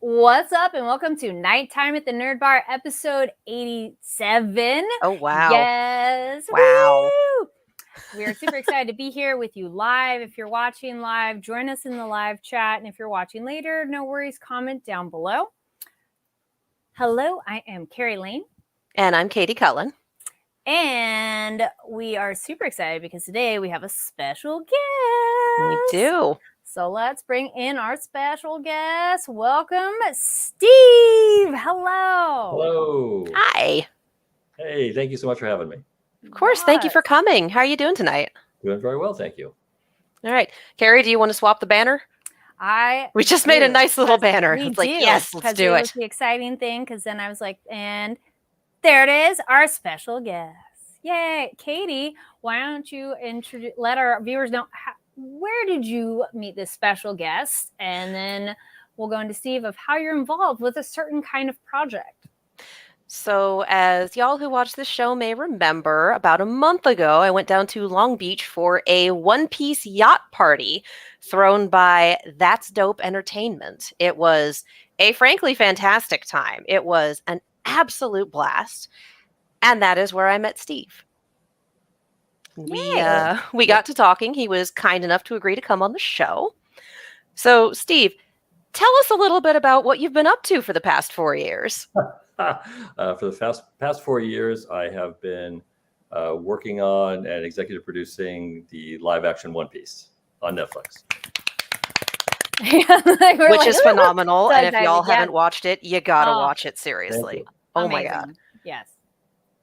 What's up, and welcome to Nighttime at the Nerd Bar, episode 87. Oh, wow. Yes. Wow. Woo! We are super excited to be here with you live. If you're watching live, join us in the live chat. And if you're watching later, no worries, comment down below. Hello, I am Carrie Lane. And I'm Katie Cullen. And we are super excited because today we have a special guest. We do. So let's bring in our special guest. Welcome, Steve. Hello. Hello. Hi. Hey, thank you so much for having me. Of course. Thank you for coming. How are you doing tonight? Doing very well, thank you. All right. Carrie, do you want to swap the banner? We just made a nice little banner. It's like, yes, let's do it. It was the exciting thing because then I was like, and there it is, our special guest. Yay. Katie, why don't you let our viewers know where did you meet this special guest? And then we'll go into Steve of how you're involved with a certain kind of project. So as y'all who watch this show may remember, about a month ago, I went down to Long Beach for a One Piece yacht party thrown by That's Dope Entertainment. It was a frankly fantastic time. It was an absolute blast. And that is where I met Steve. We got to talking. He was kind enough to agree to come on the show. So, Steve, tell us a little bit about what you've been up to for the past 4 years. For the past 4 years, I have been working on and executive producing the live-action One Piece on Netflix. Which is phenomenal. And if y'all haven't watched it, you gotta watch it, seriously. Oh my God. Yes.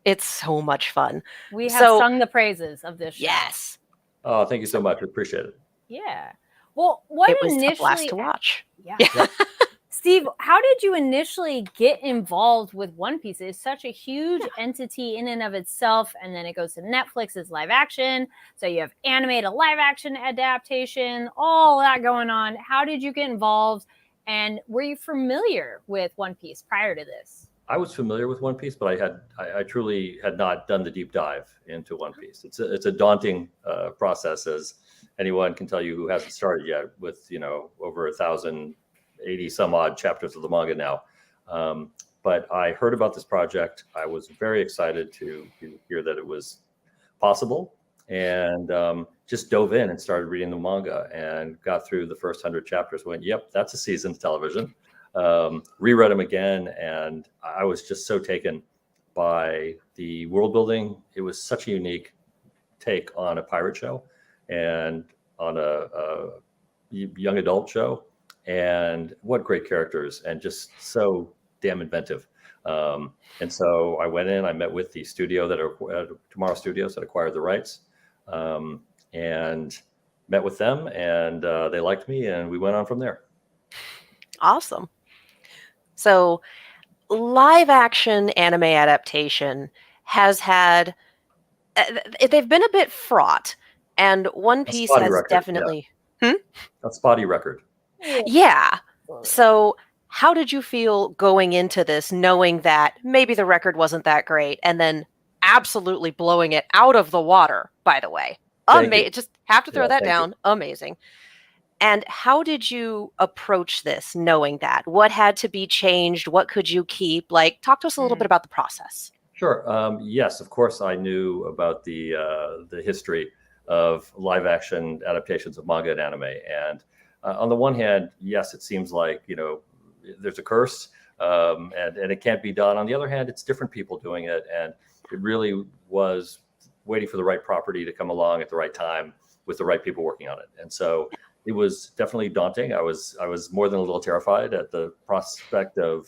It's so much fun. We have sung the praises of this show. Yes. Oh, thank you so much. I appreciate it. Yeah. Well, it was a blast to watch. Yeah. Steve, how did you initially get involved with One Piece? It's such a huge entity in and of itself, and then it goes to Netflix as live action. So you have animated live action adaptation, all that going on. How did you get involved, and were you familiar with One Piece prior to this? I was familiar with One Piece, but I truly had not done the deep dive into One Piece. It's a daunting process, as anyone can tell you who hasn't started yet, with over 1,080 some odd chapters of the manga now. But I heard about this project. I was very excited to hear that it was possible, and just dove in and started reading the manga and got through the first 100 chapters. Went, yep, that's a season's television. Reread them again, and I was just so taken by the world building. It was such a unique take on a pirate show and on a young adult show, and what great characters, and just so damn inventive. And so I went in, I met with the studio Tomorrow Studios that acquired the rights, and met with them, and they liked me, and we went on from there. Awesome. So live action anime adaptation has had, they've been a bit fraught, and One Piece has definitely... A spotty record. Yeah. So how did you feel going into this, knowing that maybe the record wasn't that great, and then absolutely blowing it out of the water, by the way? Just have to throw that down. Amazing. And how did you approach this, knowing that? What had to be changed? What could you keep? Talk to us a little bit about the process. Sure. Yes, of course, I knew about the history of live action adaptations of manga and anime. And on the one hand, yes, it seems like there's a curse, and it can't be done. On the other hand, it's different people doing it, and it really was waiting for the right property to come along at the right time with the right people working on it. And so it was definitely daunting. I was more than a little terrified at the prospect of,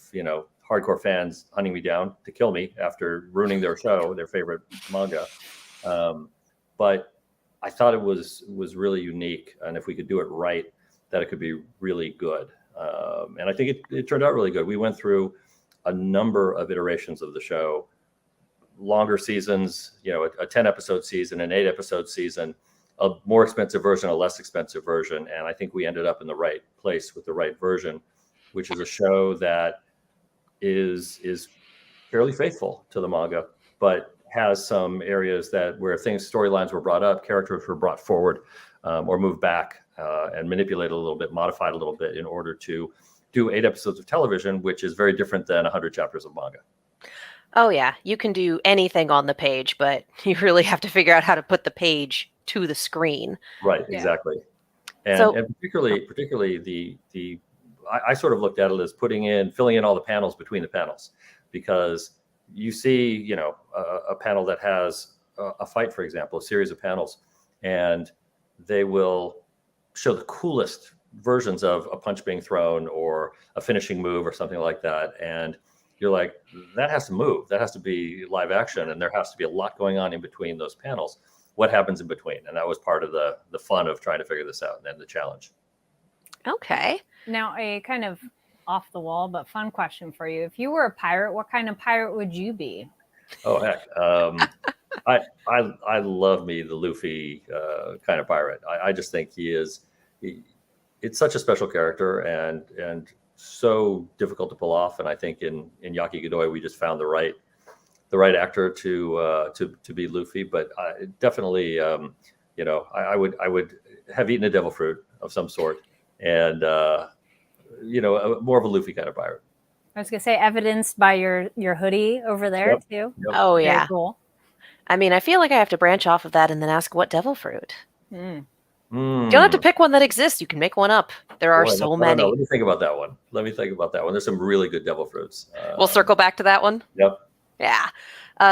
hardcore fans hunting me down to kill me after ruining their show, their favorite manga. But I thought it was really unique, and if we could do it right, that it could be really good. And I think it turned out really good. We went through a number of iterations of the show, longer seasons, a 10-episode season, an 8-episode season, a more expensive version, a less expensive version. And I think we ended up in the right place with the right version, which is a show that is fairly faithful to the manga, but has some areas where storylines were brought up, characters were brought forward, or moved back and manipulated a little bit, modified a little bit in order to do 8 episodes of television, which is very different than 100 chapters of manga. Oh yeah, you can do anything on the page, but you really have to figure out how to put the page to the screen. Right, Yeah. exactly. And, So- and particularly the I sort of looked at it as filling in all the panels between the panels, because you see, you know, a panel that has a fight, for example, a series of panels, and they will show the coolest versions of a punch being thrown or a finishing move or something like that. And you're like, that has to move. That has to be live action. And there has to be a lot going on in between those panels. What happens in between? And that was part of the fun of trying to figure this out, and then the challenge. Okay. Now, a kind of off the wall but fun question for you: if you were a pirate, what kind of pirate would you be? Oh heck, I love me the Luffy kind of pirate. I just think it's such a special character and so difficult to pull off. And I think in Yaki Godoy we just found the right actor to be Luffy. But definitely, you know, I would have eaten a devil fruit of some sort, and you know, more of a Luffy kind of pirate. I was gonna say, evidenced by your hoodie over there Yep. too. Yep. Oh Very yeah. cool. I mean, I feel like I have to branch off of that and then ask what devil fruit. Mm. You don't have to pick one that exists. You can make one up. There are Boy, so I don't many. know. Let me think about that one. There's some really good devil fruits. We'll circle back to that one. Yep. Yeah.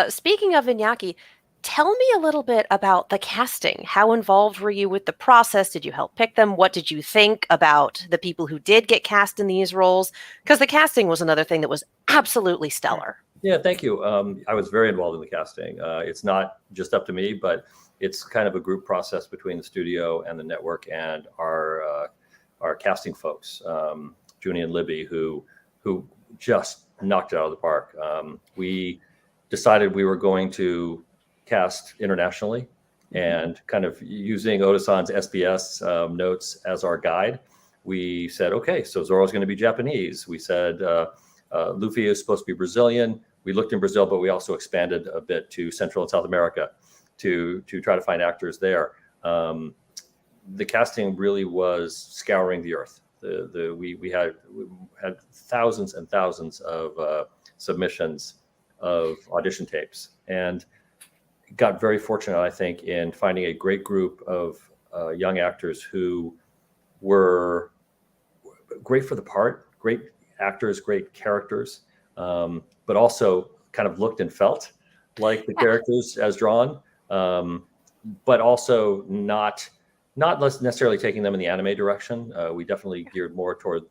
Speaking of Iñaki, tell me a little bit about the casting. How involved were you with the process? Did you help pick them? What did you think about the people who did get cast in these roles? Because the casting was another thing that was absolutely stellar. Yeah, thank you. I was very involved in the casting. It's not just up to me, but it's kind of a group process between the studio and the network and our casting folks, Junie and Libby, who just knocked it out of the park. We decided we were going to cast internationally, and kind of using Oda-san's SBS notes as our guide, we said, okay, so Zoro's going to be Japanese. We said Luffy is supposed to be Brazilian. We looked in Brazil, but we also expanded a bit to Central and South America to try to find actors there. The casting really was scouring the earth. We had thousands and thousands of submissions of audition tapes, and got very fortunate, I think, in finding a great group of young actors who were great for the part, great actors, great characters, but also kind of looked and felt like the characters as drawn, but also not necessarily taking them in the anime direction. We definitely geared more toward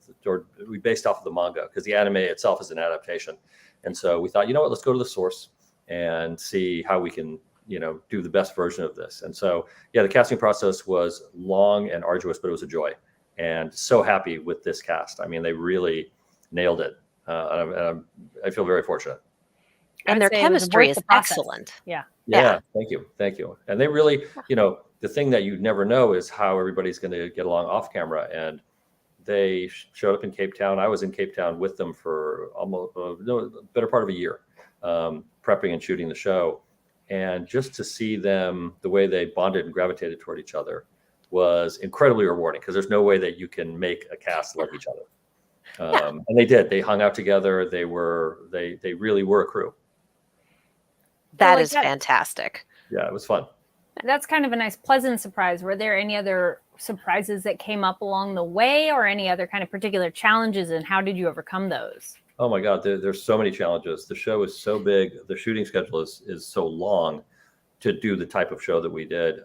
we based off of the manga, because the anime itself is an adaptation. And so we thought, you know what, let's go to the source and see how we can, you know, do the best version of this. And so, yeah, the casting process was long and arduous, but it was a joy. And so happy with this cast. I mean, they really nailed it. And I feel very fortunate. And their chemistry is excellent. Yeah. Yeah. Thank you. And they really, you know, the thing that you never know is how everybody's going to get along off camera. And they showed up in Cape Town. I was in Cape Town with them for almost a better part of a year, prepping and shooting the show. And just to see them, the way they bonded and gravitated toward each other was incredibly rewarding, because there's no way that you can make a cast love each other. And they did. They hung out together. They really were a crew. That is fantastic. Yeah, it was fun. That's kind of a nice, pleasant surprise. Were there any other surprises that came up along the way, or any other kind of particular challenges, and how did you overcome those? Oh my God, there's so many challenges. The show is so big. The shooting schedule is so long to do the type of show that we did.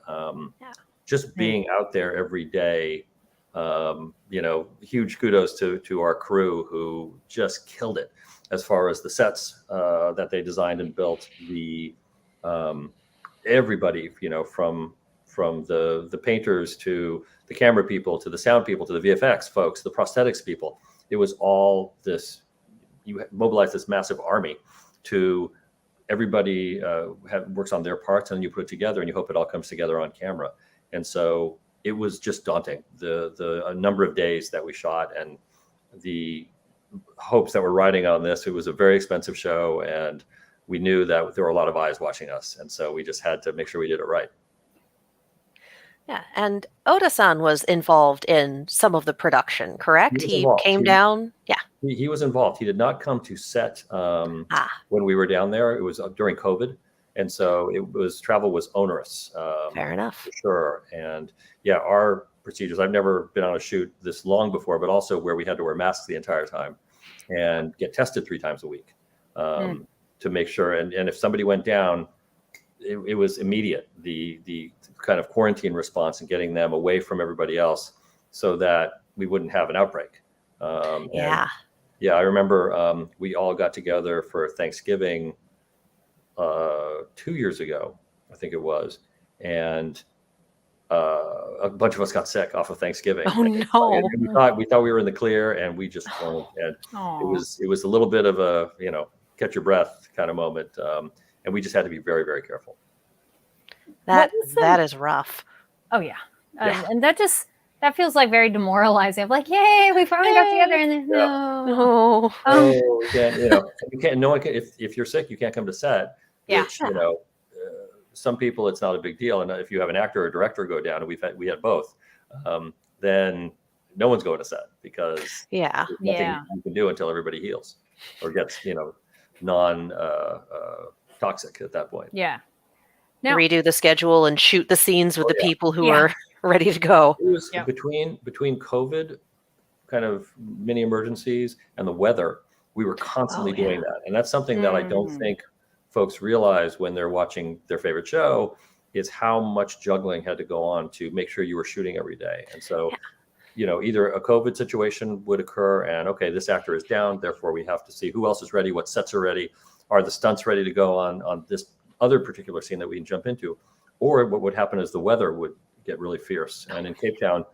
Just being out there every day, you know, huge kudos to our crew, who just killed it as far as the sets that they designed and built. Everybody, you know, from the painters to the camera people to the sound people to the VFX folks, the prosthetics people. It was all this. You mobilize this massive army to everybody works on their parts, and you put it together, and you hope it all comes together on camera. And so it was just daunting, the number of days that we shot and the hopes that were riding on this. It was a very expensive show, and we knew that there were a lot of eyes watching us. And so we just had to make sure we did it right. Yeah, and Oda-san was involved in some of the production, correct? was He involved. came down. Yeah. He was involved. He did not come to set Ah, when we were down there. It was during COVID, and so travel was onerous, fair enough. for sure. And yeah, our procedures. I've never been on a shoot this long before, but also where we had to wear masks the entire time and get tested 3 times a week to make sure. And if somebody went down, it was immediate. The kind of quarantine response and getting them away from everybody else so that we wouldn't have an outbreak. And Yeah. yeah, I remember we all got together for Thanksgiving 2 years ago, I think it was, and a bunch of us got sick off of Thanksgiving. Oh no. And we thought we were in the clear, and we just weren't. And Aw. it was a little bit of a catch your breath kind of moment, and we just had to be very, very careful. That What was the- that is rough. Oh yeah, Yeah. and that feels like very demoralizing. I'm like, yay, we finally got together, and then no. No. Oh, you can't, you can't. No one can. If you're sick, you can't come to set. Yeah. Which some people it's not a big deal, and if you have an actor or director go down, and we had both, then no one's going to set because Yeah. there's nothing Yeah. you can do until everybody heals or gets non toxic at that point. Yeah. Now- Redo the schedule and shoot the scenes with Oh, the yeah. people who Yeah. are ready to go. It was Yep. between COVID kind of mini emergencies and the weather, we were constantly Oh, yeah. doing that. And that's something that I don't Mm. think folks realize when they're watching their favorite show is how much juggling had to go on to make sure you were shooting every day. And so, either a COVID situation would occur and, okay, this actor is down, therefore we have to see who else is ready, what sets are ready, are the stunts ready to go on this other particular scene that we can jump into. Or what would happen is the weather would get really fierce. And in Cape Town,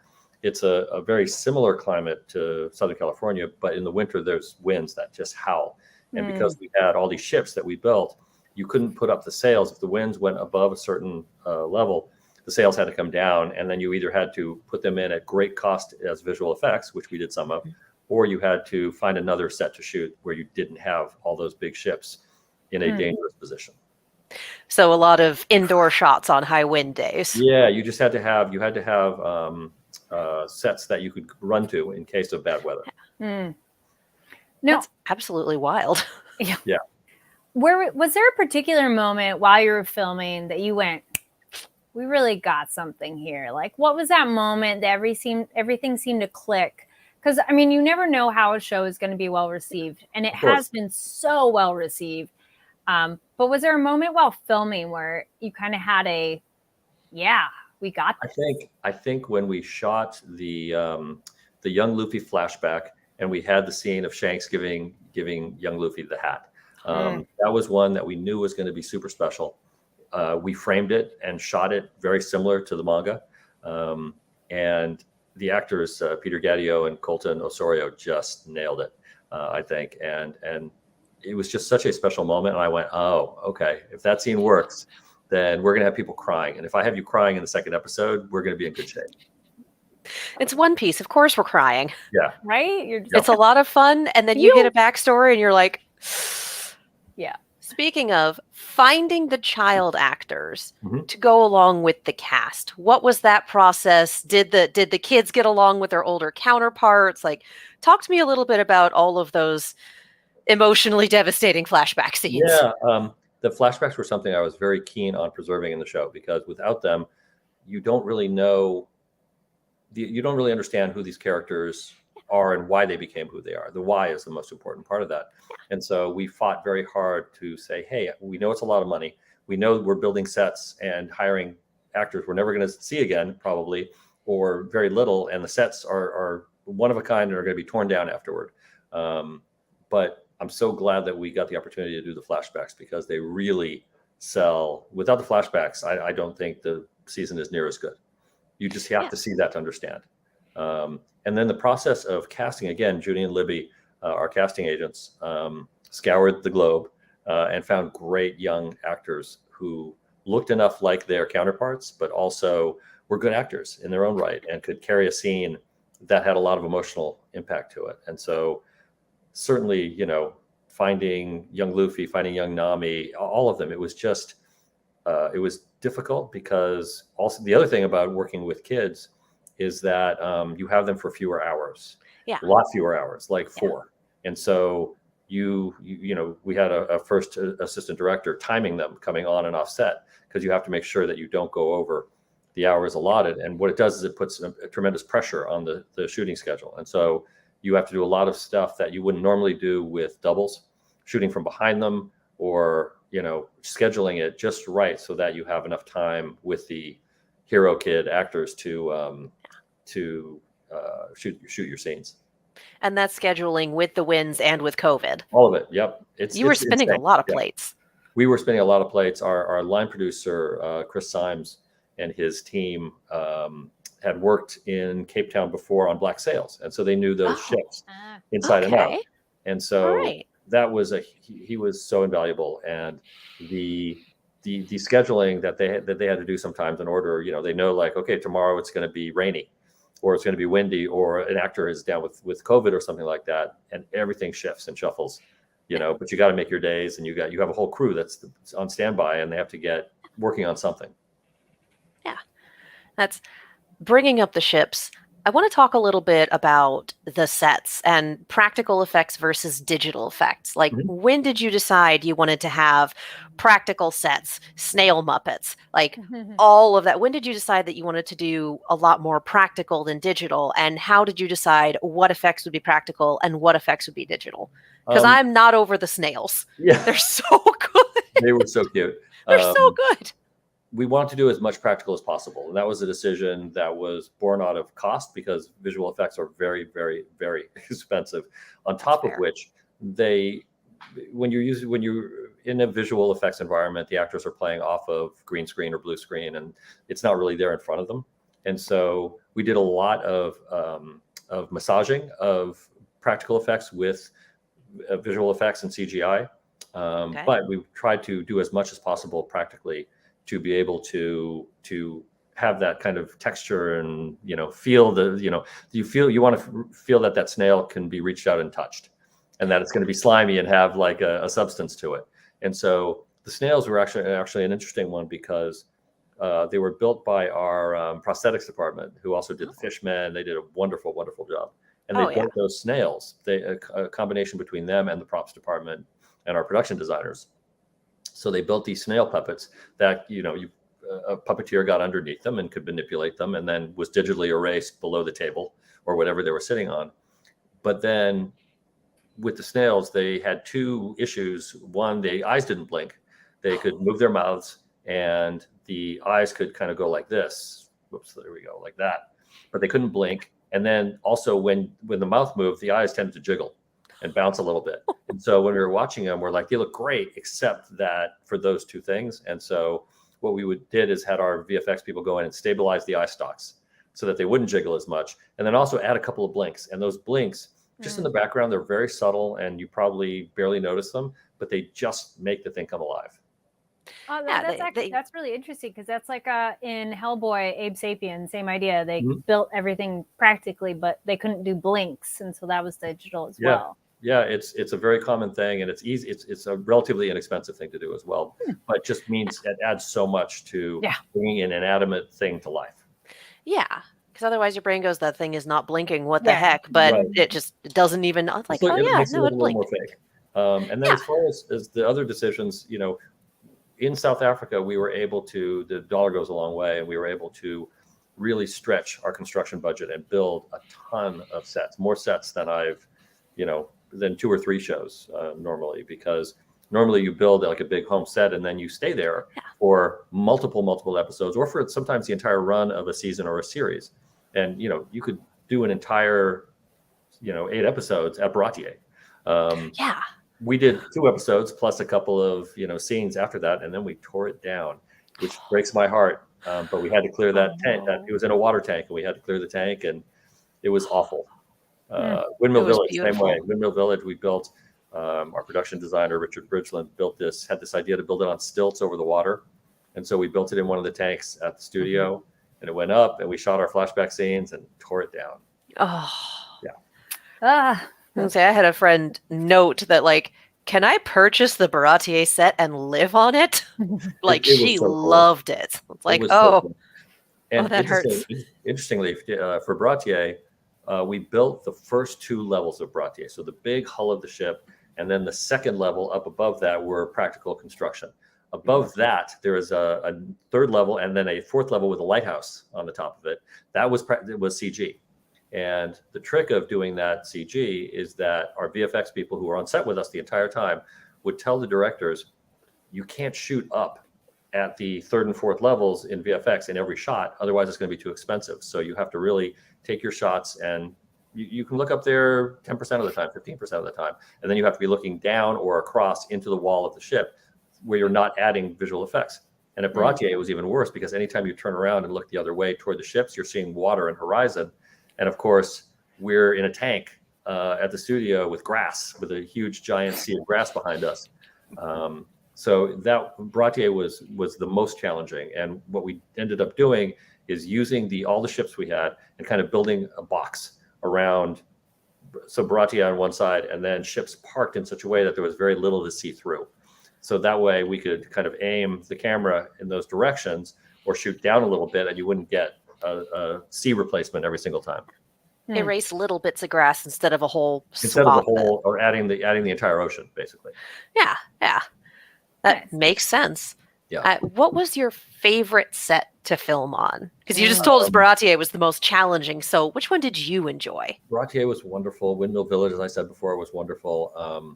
it's a very similar climate to Southern California, but in the winter, there's winds that just howl. And because we had all these ships that we built, you couldn't put up the sails. If the winds went above a certain level, the sails had to come down. And then you either had to put them in at great cost as visual effects, which we did some of, or you had to find another set to shoot where you didn't have all those big ships in a dangerous position. So a lot of indoor shots on high wind days. Yeah, you just had to have sets that you could run to in case of bad weather. No. That's absolutely wild. Yeah. Was there a particular moment while you were filming that you went, we really got something here? Like, what was that moment that everything seemed to click? Because I mean, you never know how a show is going to be well received, and it has been so well received. But was there a moment while filming where you kind of had we got this? I think when we shot the young Luffy flashback and we had the scene of Shanks giving young Luffy the hat, that was one that we knew was going to be super special. We framed it and shot it very similar to the manga, and the actors Peter Gadio and Colton Osorio just nailed it, I think, and it was just such a special moment. And I went, oh, okay, if that scene works, then we're going to have people crying. And if I have you crying in the second episode, we're going to be in good shape. It's One Piece. Of course we're crying. Yeah. Right? You're just, It's a lot of fun. And then you get a backstory and you're like, yeah. Speaking of finding the child actors Mhm. to go along with the cast, what was that process? Did the kids get along with their older counterparts? Like, talk to me a little bit about all of those emotionally devastating flashback scenes. Yeah. The flashbacks were something I was very keen on preserving in the show because without them, you don't really understand who these characters are and why they became who they are. The why is the most important part of that. And so we fought very hard to say, hey, we know it's a lot of money. We know we're building sets and hiring actors we're never going to see again, probably, or very little. And the sets are one of a kind and are going to be torn down afterward. But I'm so glad that we got the opportunity to do the flashbacks because they really sell. Without the flashbacks, I don't think the season is near as good. You just have to see that to understand. And then the process of casting, again, Judy and Libby, our casting agents, scoured the globe and found great young actors who looked enough like their counterparts, but also were good actors in their own right and could carry a scene that had a lot of emotional impact to it. And so certainly, finding young Luffy, finding young Nami, all of them, it was just it was difficult because also the other thing about working with kids is that you have them for fewer hours, Yeah. a lot fewer hours, like Yeah. 4. And so we had a first assistant director timing them coming on and off set, because you have to make sure that you don't go over the hours allotted. And what it does is it puts a tremendous pressure on the shooting schedule. And so you have to do a lot of stuff that you wouldn't normally do with doubles, shooting from behind them, or scheduling it just right so that you have enough time with the hero kid actors to shoot your scenes. And that's scheduling with the wins and with COVID. All of it. Yep. You were spinning a insane. lot of Yeah. plates. We were spinning a lot of plates. Our line producer, Chris Symes, and his team had worked in Cape Town before on Black Sails. And so they knew those ships inside and out. And so that was he was so invaluable. And the scheduling that they had to do sometimes in order, they know, like, okay, tomorrow it's going to be rainy, or it's going to be windy, or an actor is down with COVID or something like that, and everything shifts and shuffles, but you got to make your days, and you have a whole crew that's on standby, and they have to get working on something. Yeah. That's bringing up the ships. I want to talk a little bit about the sets and practical effects versus digital effects. Like, when did you decide you wanted to have practical sets, snail Muppets, like all of that? When did you decide that you wanted to do a lot more practical than digital? And how did you decide what effects would be practical and what effects would be digital? Because I'm not over the snails. Yeah. They're so good. They were so cute. They're so good. We wanted to do as much practical as possible. And that was a decision that was born out of cost, because visual effects are very, very, very expensive. On top of which, when you're in a visual effects environment, the actors are playing off of green screen or blue screen, and it's not really there in front of them. And so we did a lot of massaging of practical effects with visual effects and CGI. But we tried to do as much as possible practically, to be able to have that kind of texture and feel you want to feel that snail can be reached out and touched, and that it's going to be slimy and have like a substance to it. And so the snails were actually an interesting one, because they were built by our prosthetics department, who also did the Fishmen. They did a wonderful job, and they built those snails. A combination between them and the props department and our production designers. So they built these snail puppets that, a puppeteer got underneath them and could manipulate them, and then was digitally erased below the table or whatever they were sitting on. But then with the snails, they had 2 issues. One, the eyes didn't blink. They could move their mouths, and the eyes could kind of go like this. Whoops, there we go, like that. But they couldn't blink. And then also when the mouth moved, the eyes tended to jiggle and bounce a little bit. And so when we were watching them, we're like, they look great, except that for those 2 things. And so what we did is had our VFX people go in and stabilize the eye stalks so that they wouldn't jiggle as much. And then also add a couple of blinks. And those blinks, just in the background, they're very subtle, and you probably barely notice them, but they just make the thing come alive. Oh, that's really interesting, because that's like in Hellboy, Abe Sapien, same idea. They built everything practically, but they couldn't do blinks, and so that was digital as well. Yeah, it's a very common thing, and it's easy. It's a relatively inexpensive thing to do as well, but it just means it adds so much to bringing an inanimate thing to life. Yeah, because otherwise your brain goes, that thing is not blinking. What the heck? But it just doesn't even like. It makes it a little more fake. And then as far as the other decisions, in South Africa, we were able to. The dollar goes a long way, and we were able to really stretch our construction budget and build a ton of sets, more sets than I've, than 2 or 3 shows normally, because normally you build like a big home set and then you stay there for multiple episodes, or for sometimes the entire run of a season or a series. And, you could do an entire, 8 episodes at Baratier. We did 2 episodes plus a couple of, scenes after that. And then we tore it down, which breaks my heart. But we had to clear that tank. It was in a water tank, and we had to clear the tank, and it was awful. Windmill Village, beautiful. Same way. Windmill Village, we built, our production designer, Richard Bridgeland, had this idea to build it on stilts over the water. And so we built it in one of the tanks at the studio, and it went up, and we shot our flashback scenes and tore it down. I had a friend note that, like, can I purchase the Baratier set and live on it? Like, It was she so cool. loved it. It's like, It was so oh, cool. And that hurts. interestingly, for Bratier, we built the first 2 levels of Bratier. So the big hull of the ship, and then the second level up above that were practical construction. Above that, there is a 3rd level and then a 4th level with a lighthouse on the top of it. That was CG. And the trick of doing that CG is that our VFX people who were on set with us the entire time would tell the directors, you can't shoot up at the 3rd and 4th levels in VFX in every shot. Otherwise, it's going to be too expensive. So you have to really take your shots, and you can look up there 10% of the time, 15% of the time. And then you have to be looking down or across into the wall of the ship where you're not adding visual effects. And at Baratier, it was even worse because anytime you turn around and look the other way toward the ships, you're seeing water and horizon. And of course, we're in a tank at the studio with grass, with a huge giant sea of grass behind us. So that Bratier was the most challenging. And what we ended up doing is using all the ships we had and kind of building a box around. So Bratier on one side, and then ships parked in such a way that there was very little to see through. So that way we could kind of aim the camera in those directions or shoot down a little bit, and you wouldn't get a sea replacement every single time. Erase little bits of grass instead of a whole Instead of the swath. whole, or adding the entire ocean, basically. Yeah, yeah. That Nice. makes sense. Yeah. What was your favorite set to film on? Because you just told us Baratier was the most challenging. So which one did you enjoy? Bratier was wonderful. Windmill Village, as I said before, was wonderful.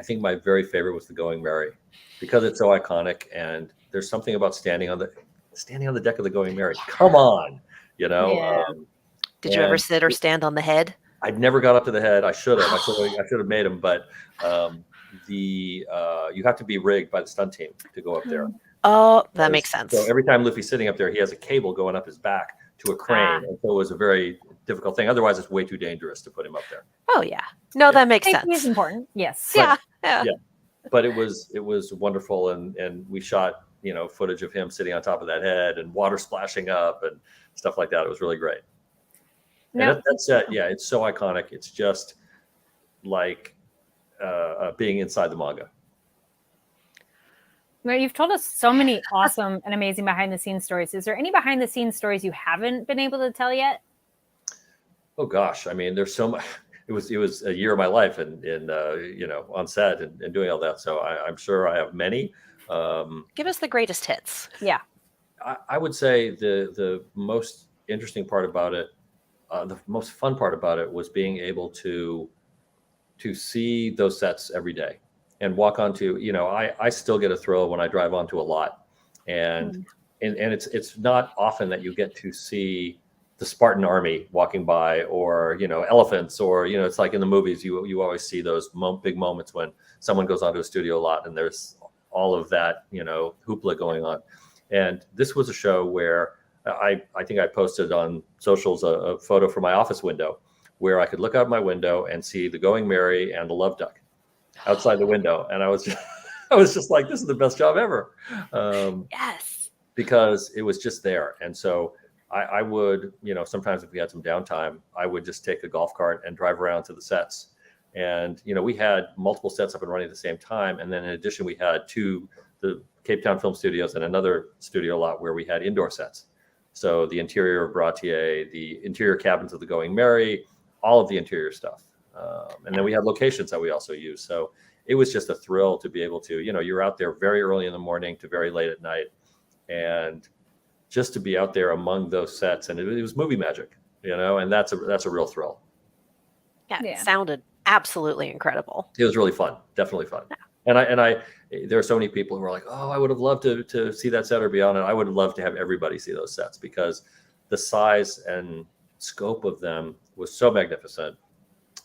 I think my very favorite was the Going Merry, because it's so iconic, and there's something about standing on the deck of the Going Merry. Come on, you know. Yeah. Did you ever sit or stand on the head? I never got up to the head. I should have. I should have made him, but you have to be rigged by the stunt team to go up there. Oh, that makes sense. So every time Luffy's sitting up there, he has a cable going up his back to a crane, and so it was a very difficult thing. Otherwise, it's way too dangerous to put him up there. Oh yeah, no, that makes Safety sense. is important. Yes. Yeah. But it was wonderful, and we shot footage of him sitting on top of that head and water splashing up and stuff like that. It was really great. No. And that set, yeah, it's so iconic. It's just like being inside the manga. Well, you've told us so many awesome and amazing behind the scenes stories. Is there any behind the scenes stories you haven't been able to tell yet? Oh gosh, I mean, there's so much. It was a year of my life and on set and doing all that. So I'm sure I have many. Give us the greatest hits. Yeah. I would say the most interesting part about it, the most fun part about it, was being able to see those sets every day and walk onto. I still get a thrill when I drive onto a lot, and it's not often that you get to see the Spartan army walking by, or elephants, or it's like in the movies you always see those big moments when someone goes onto a studio lot and there's all of that hoopla going on. And this was a show where I think I posted on socials a photo from my office window where I could look out my window and see the Going Merry and the Love Duck outside the window, and I was just like, this is the best job ever. Yes, because it was just there. And so I would, sometimes if we had some downtime, I would just take a golf cart and drive around to the sets. And, we had multiple sets up and running at the same time. And then in addition, we had the Cape Town Film Studios and another studio lot where we had indoor sets. So the interior of Bratier, the interior cabins of the Going Merry, all of the interior stuff. And then we had locations that we also used. So it was just a thrill to be able to, you're out there very early in the morning to very late at night. And just to be out there among those sets, and it was movie magic, and that's a real thrill. Yeah, it sounded absolutely incredible. It was really fun, definitely fun. Yeah. And I there are so many people who are like, oh, I would have loved to see that set or be on it. I would love to have everybody see those sets, because the size and scope of them was so magnificent,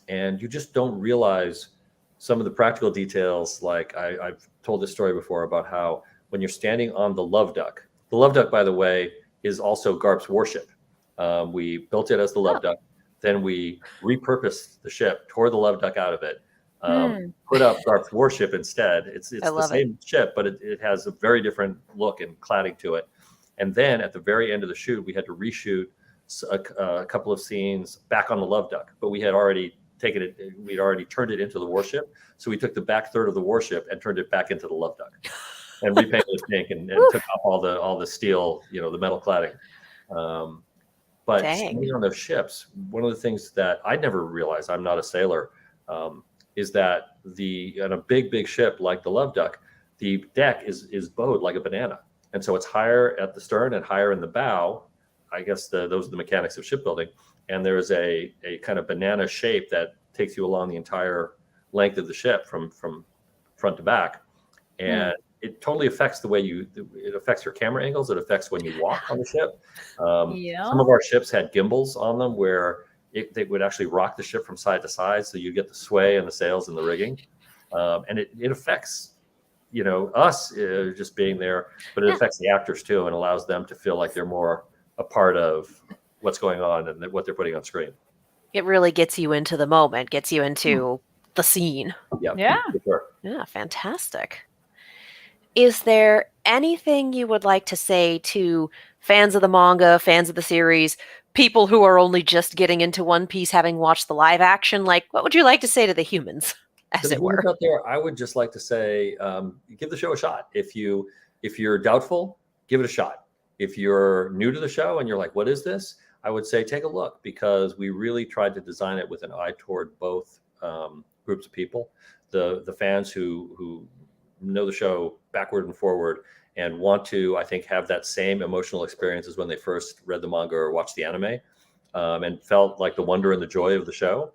and you just don't realize some of the practical details. Like I've told this story before about how when you're standing on the Love Duck. The Love Duck, by the way, is also Garp's warship. We built it as the Love Duck. Then we repurposed the ship, tore the Love Duck out of it, put up Garp's warship instead. It's the same ship, but it has a very different look and cladding to it. And then at the very end of the shoot, we had to reshoot a couple of scenes back on the Love Duck, but we had already we'd already turned it into the warship. So we took the back third of the warship and turned it back into the Love Duck and repainted it pink and took off all the steel, the metal cladding. But standing on those ships, one of the things that I never realized, I'm not a sailor, is that on a big ship like the Love Duck, the deck is bowed like a banana. And so it's higher at the stern and higher in the bow. I guess those are the mechanics of shipbuilding. And there's a kind of banana shape that takes you along the entire length of the ship from front to back. And it totally affects the way it affects your camera angles. It affects when you walk on the ship. Some of our ships had gimbals on them where they would actually rock the ship from side to side. So you get the sway and the sails and the rigging. And it affects, us just being there, but it affects the actors too and allows them to feel like they're more a part of what's going on and what they're putting on screen. It really gets you into the moment, gets you into the scene. Yeah. For sure. Yeah, fantastic. Is there anything you would like to say to fans of the manga, fans of the series, people who are only just getting into One Piece having watched the live action? Like, what would you like to say to the humans, as it were? Out there, I would just like to say, give the show a shot. If you're doubtful, give it a shot. If you're new to the show and you're like, what is this? I would say take a look, because we really tried to design it with an eye toward both groups of people. The fans who know the show backward and forward and want to, I think, have that same emotional experience as when they first read the manga or watched the anime, and felt like the wonder and the joy of the show.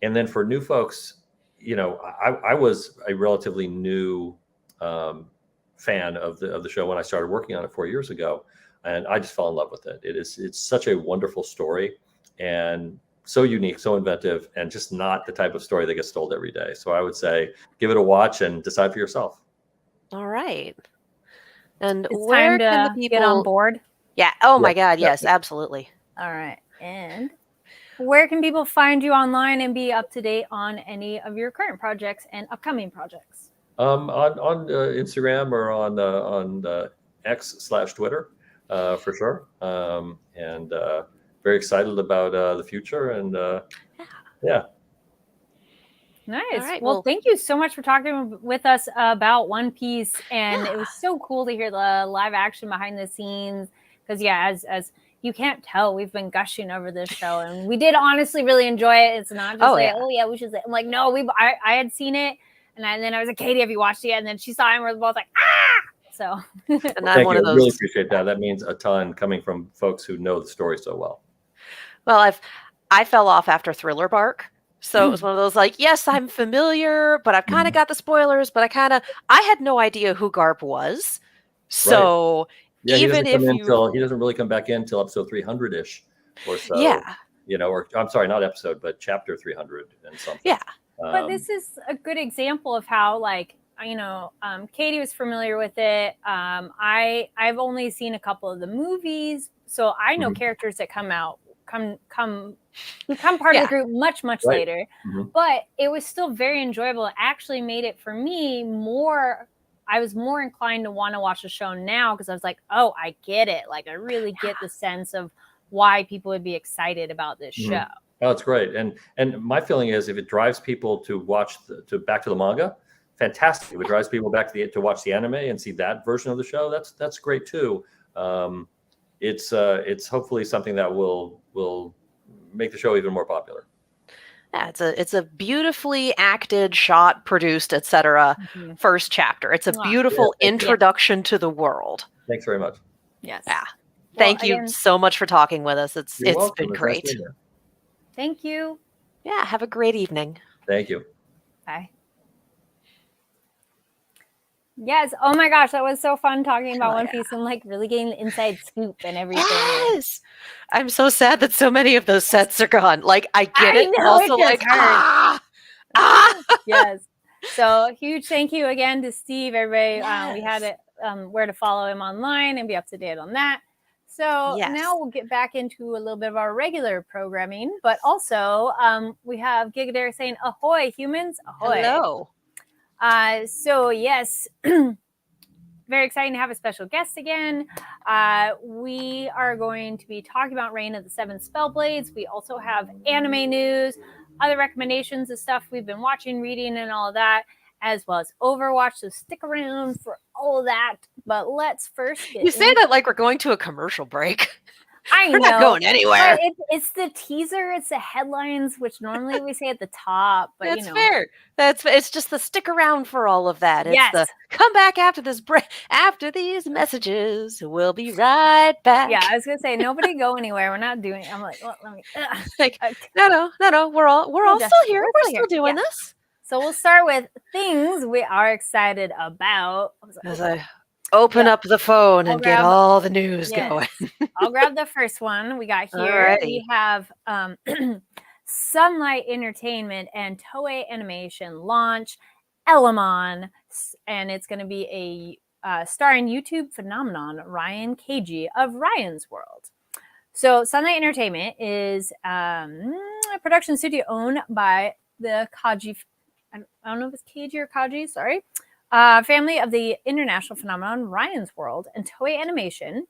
And then for new folks, I was a relatively new fan of the show when I started working on it 4 years ago, and I just fell in love with it. It's such a wonderful story and so unique, so inventive, and just not the type of story that gets told every day. So I would say give it a watch and decide for yourself. All right. And It's where time can to the people get on board? Yeah. Oh my God. Yes, absolutely. All right. And where can people find you online and be up to date on any of your current projects and upcoming projects? On Instagram or on X/Twitter, for sure. And very excited about the future. And yeah. Nice. Right, well, thank you so much for talking with us about One Piece. And it was so cool to hear the live action behind the scenes. Because, as you can't tell, we've been gushing over this show. And we did honestly really enjoy it. It's not just we should say. I'm like, no, I had seen it. And then I was like, Katie, have you watched it yet? And then she saw it and we're both like, ah! So. And I'm one of those. I really appreciate that. That means a ton coming from folks who know the story so well. Well, I fell off after Thriller Bark. So it was one of those like, yes, I'm familiar, but I've kind of got the spoilers, but I had no idea who Garp was. So even if he doesn't really come back in until episode 300-ish or so. Yeah. Or I'm sorry, not episode, but chapter 300 and something. Yeah. But this is a good example of how, Katie was familiar with it. I've only seen a couple of the movies, so I know characters that come part of the group much later. But it was still very enjoyable. It actually made it for me I was more inclined to want to watch the show now, because I was like, oh, I get it. Like, I really get the sense of why people would be excited about this show. Oh, it's great. And my feeling is, if it drives people to back to the manga, fantastic. If it drives people back to watch the anime and see that version of the show, that's great too. It's hopefully something that will make the show even more popular. Yeah, it's a beautifully acted, shot, produced, etc. First chapter. It's a beautiful introduction to the world. Thanks very much. Yes. Yeah. Thank you so much for talking with us. It's been great. Nice. Thank you. Yeah, have a great evening. Thank you. Bye. Yes. Oh my gosh, that was so fun talking about One Piece and really getting the inside scoop and everything. Yes. I'm so sad that so many of those sets are gone. I get it. Know, also Yes. So huge thank you again to Steve. Everybody, we had it where to follow him online and be up to date on that. So now we'll get back into a little bit of our regular programming, but also we have Gigadare saying, ahoy, humans, ahoy. Hello. So yes, very exciting to have a special guest again. We are going to be talking about Reign of the Seven Spellblades. We also have anime news. other recommendations of stuff we've been watching, reading, and all of that, as well as Overwatch. So stick around for all of that. But let's first get You say that like we're going to a commercial break. I We're know. not going anywhere. But it's the teaser, it's the headlines, which normally we say at the top. But That's fair. It's just the stick around for all of that. It's Yes. the come back after this break. After these messages, we'll be right back. Yeah, I was gonna say nobody go anywhere. We're not doing. I'm like, well, let me. Like, no. We're all just- still here. we're We're still still here. doing Yeah. this. So we'll start with things we are excited about. As I open up the phone and get all the news going. I'll grab the first one we got here. Alrighty. We have Sunlight Entertainment and Toei Animation launch Elamon, and it's going to be a starring YouTube phenomenon Ryan Keiji of Ryan's World. So Sunlight Entertainment is a production studio owned by the Kaji. I don't know if it's Keiji or Kaji. Sorry. Family of the international phenomenon Ryan's World, and Toei Animation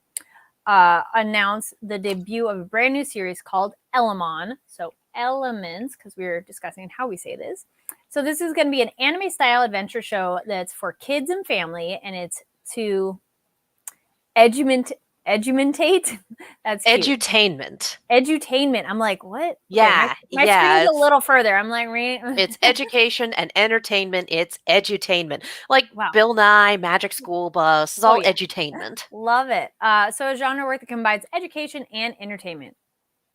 announced the debut of a brand new series called Elamon. So elements, because we were discussing how we say this. So this is going to be an anime style adventure show that's for kids and family, and it's to edumentate. That's cute. Edutainment. I'm like, what? Yeah, okay, my screen's a little further. I'm like, it's education and entertainment. It's edutainment. Like Bill Nye, Magic School Bus. It's all edutainment. Love it. So a genre work that combines education and entertainment.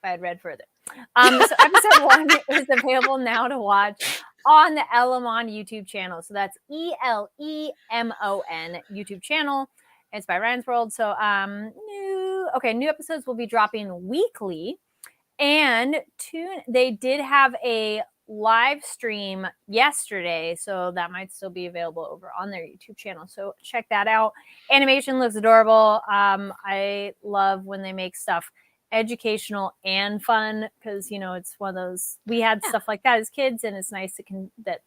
If I had read further. So episode 1 is available now to watch on the Elamon YouTube channel. So that's ELEMON YouTube channel. It's by Ryan's World. So new episodes will be dropping weekly. And they did have a live stream yesterday, so that might still be available over on their YouTube channel. So check that out. Animation looks adorable. I love when they make stuff educational and fun, because it's one of those, we had stuff like that as kids, and it's nice that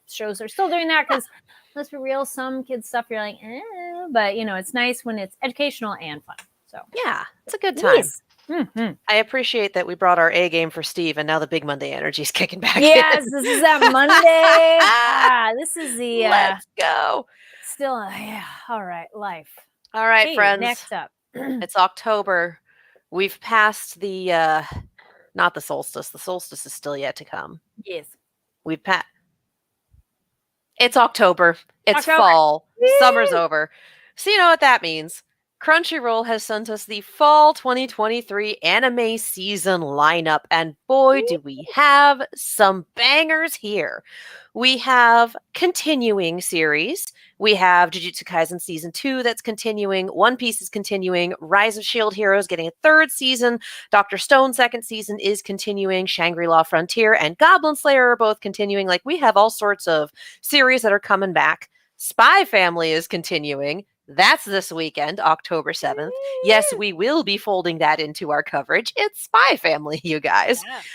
shows are still doing that, because let's be real, some kids stuff you're like, but it's nice when it's educational and fun. So yeah, it's a good time. Nice. Mm-hmm. I appreciate that we brought our A game for Steve, and now the Big Monday energy is kicking back. Yes, this is that Monday. This is the let's go. Still, all right, life. All right, friends. Next up, it's October. We've passed the not the solstice. The solstice is still yet to come. Yes, we've passed. It's October. It's fall. Woo! Summer's over. So you know what that means. Crunchyroll has sent us the fall 2023 anime season lineup, and boy, do we have some bangers here. We have continuing series. We have Jujutsu Kaisen Season 2 that's continuing. One Piece is continuing. Rise of Shield Heroes getting a 3rd season. Dr. Stone's 2nd season is continuing. Shangri-La Frontier and Goblin Slayer are both continuing. Like, we have all sorts of series that are coming back. Spy Family is continuing. That's this weekend, October 7th. Yes, we will be folding that into our coverage. It's Spy Family, you guys. Yes,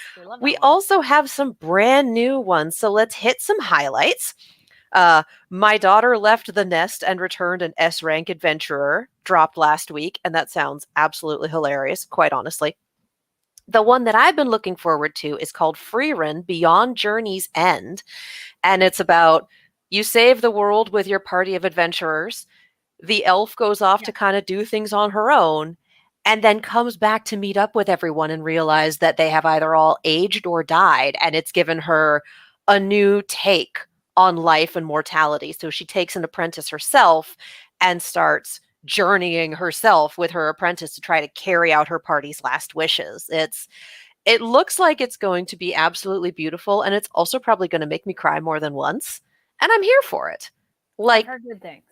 we also have some brand new ones, so let's hit some highlights. My Daughter Left the Nest and Returned an S-Rank Adventurer dropped last week, and that sounds absolutely hilarious, quite honestly. The one that I've been looking forward to is called Frieren Beyond Journey's End, and it's about you save the world with your party of adventurers. The elf goes off to kind of do things on her own, and then comes back to meet up with everyone and realize that they have either all aged or died, and it's given her a new take on life and mortality. So she takes an apprentice herself and starts journeying herself with her apprentice to try to carry out her party's last wishes. It looks like it's going to be absolutely beautiful, and it's also probably going to make me cry more than once, and I'm here for it. Like, I've heard good things.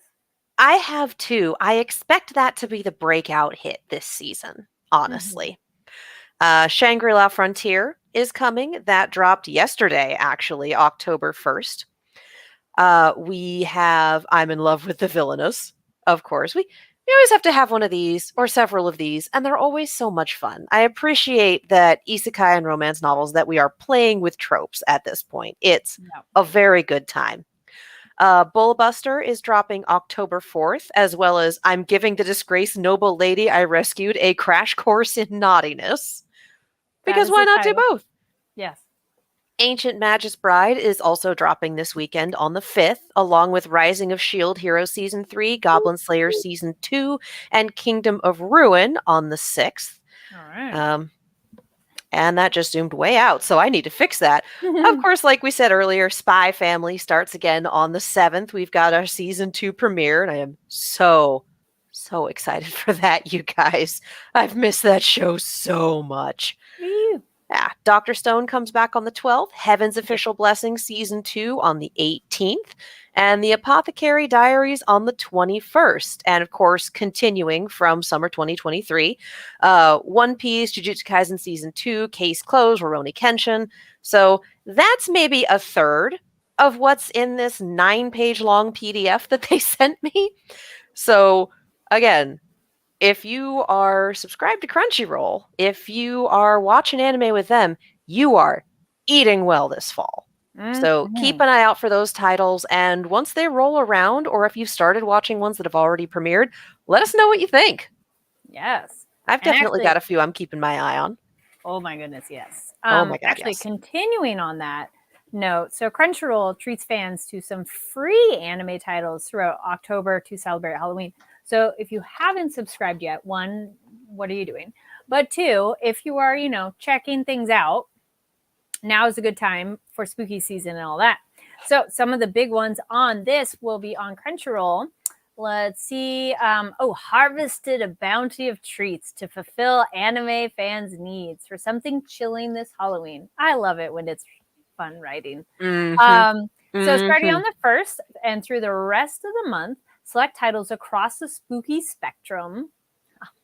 I have too. I expect that to be the breakout hit this season, honestly. Shangri-La Frontier is coming. That dropped yesterday, actually, October 1st. We have I'm in Love with the Villainous, of course. We always have to have one of these or several of these, and they're always so much fun. I appreciate that isekai and romance novels that we are playing with tropes at this point. It's a very good time. Bullbuster is dropping October 4th, as well as I'm Giving the Disgraced Noble Lady I Rescued a Crash Course in Naughtiness. Because why not do both? Yes. Ancient Magus Bride is also dropping this weekend on the 5th, along with Rising of S.H.I.E.L.D. Heroes Season 3, Goblin Slayer Season 2, and Kingdom of Ruin on the 6th. All right. And that just zoomed way out, so I need to fix that. Of course, like we said earlier, Spy Family starts again on the 7th. We've got our Season 2 premiere, and I am so excited for that, you guys. I've missed that show so much. Yeah, Dr. Stone comes back on the 12th, Heaven's Official Blessing Season 2 on the 18th, and The Apothecary Diaries on the 21st. And of course, continuing from summer 2023, One Piece, Jujutsu Kaisen Season 2, Case Closed, Rurouni Kenshin. So that's maybe a third of what's in this 9-page long PDF that they sent me. So again, if you are subscribed to Crunchyroll, if you are watching anime with them, you are eating well this fall. So keep an eye out for those titles. And once they roll around, or if you've started watching ones that have already premiered, let us know what you think. Yes. I've definitely got a few I'm keeping my eye on. Oh my goodness, yes. Oh my God, actually, yes. continuing on that note, so Crunchyroll treats fans to some free anime titles throughout October to celebrate Halloween. So if you haven't subscribed yet, one, what are you doing? But two, if you are, checking things out, now is a good time for spooky season and all that. So some of the big ones on this will be on Crunchyroll. Let's see. Harvested a bounty of treats to fulfill anime fans' needs for something chilling this Halloween. I love it when it's fun writing. So starting on the 1st and through the rest of the month, select titles across the spooky spectrum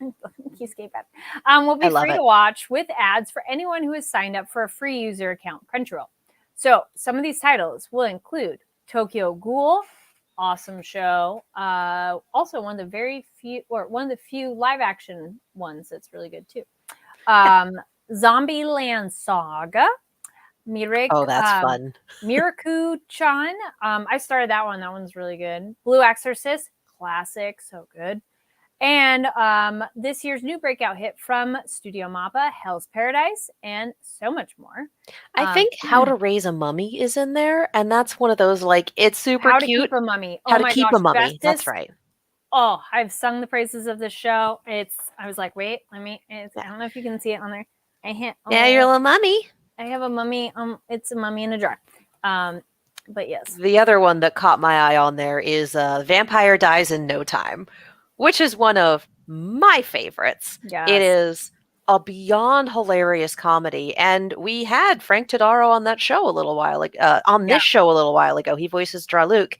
will be free to watch with ads for anyone who has signed up for a free user account Crunchyroll. So some of these titles will include Tokyo Ghoul, awesome show. Also one of the few live action ones that's really good too. Zombieland Saga, that's fun. Miraku-chan. I started that one. That one's really good. Blue Exorcist, classic, so good. And this year's new breakout hit from Studio Mappa, Hell's Paradise, and so much more. I think How to Raise a Mummy is in there, and that's one of those, it's super How cute. to Keep a Mummy. How to Keep a Mummy. That's right. Oh, I've sung the praises of this show. I was like, wait, I don't know if you can see it on there. Yeah, your little mummy. I have a mummy. It's a mummy in a jar. But yes. The other one that caught my eye on there is Vampire Dies in No Time, which is one of my favorites. Yes. It is a beyond hilarious comedy, and we had Frank Todaro on that show a little while ago. He voices Draluk.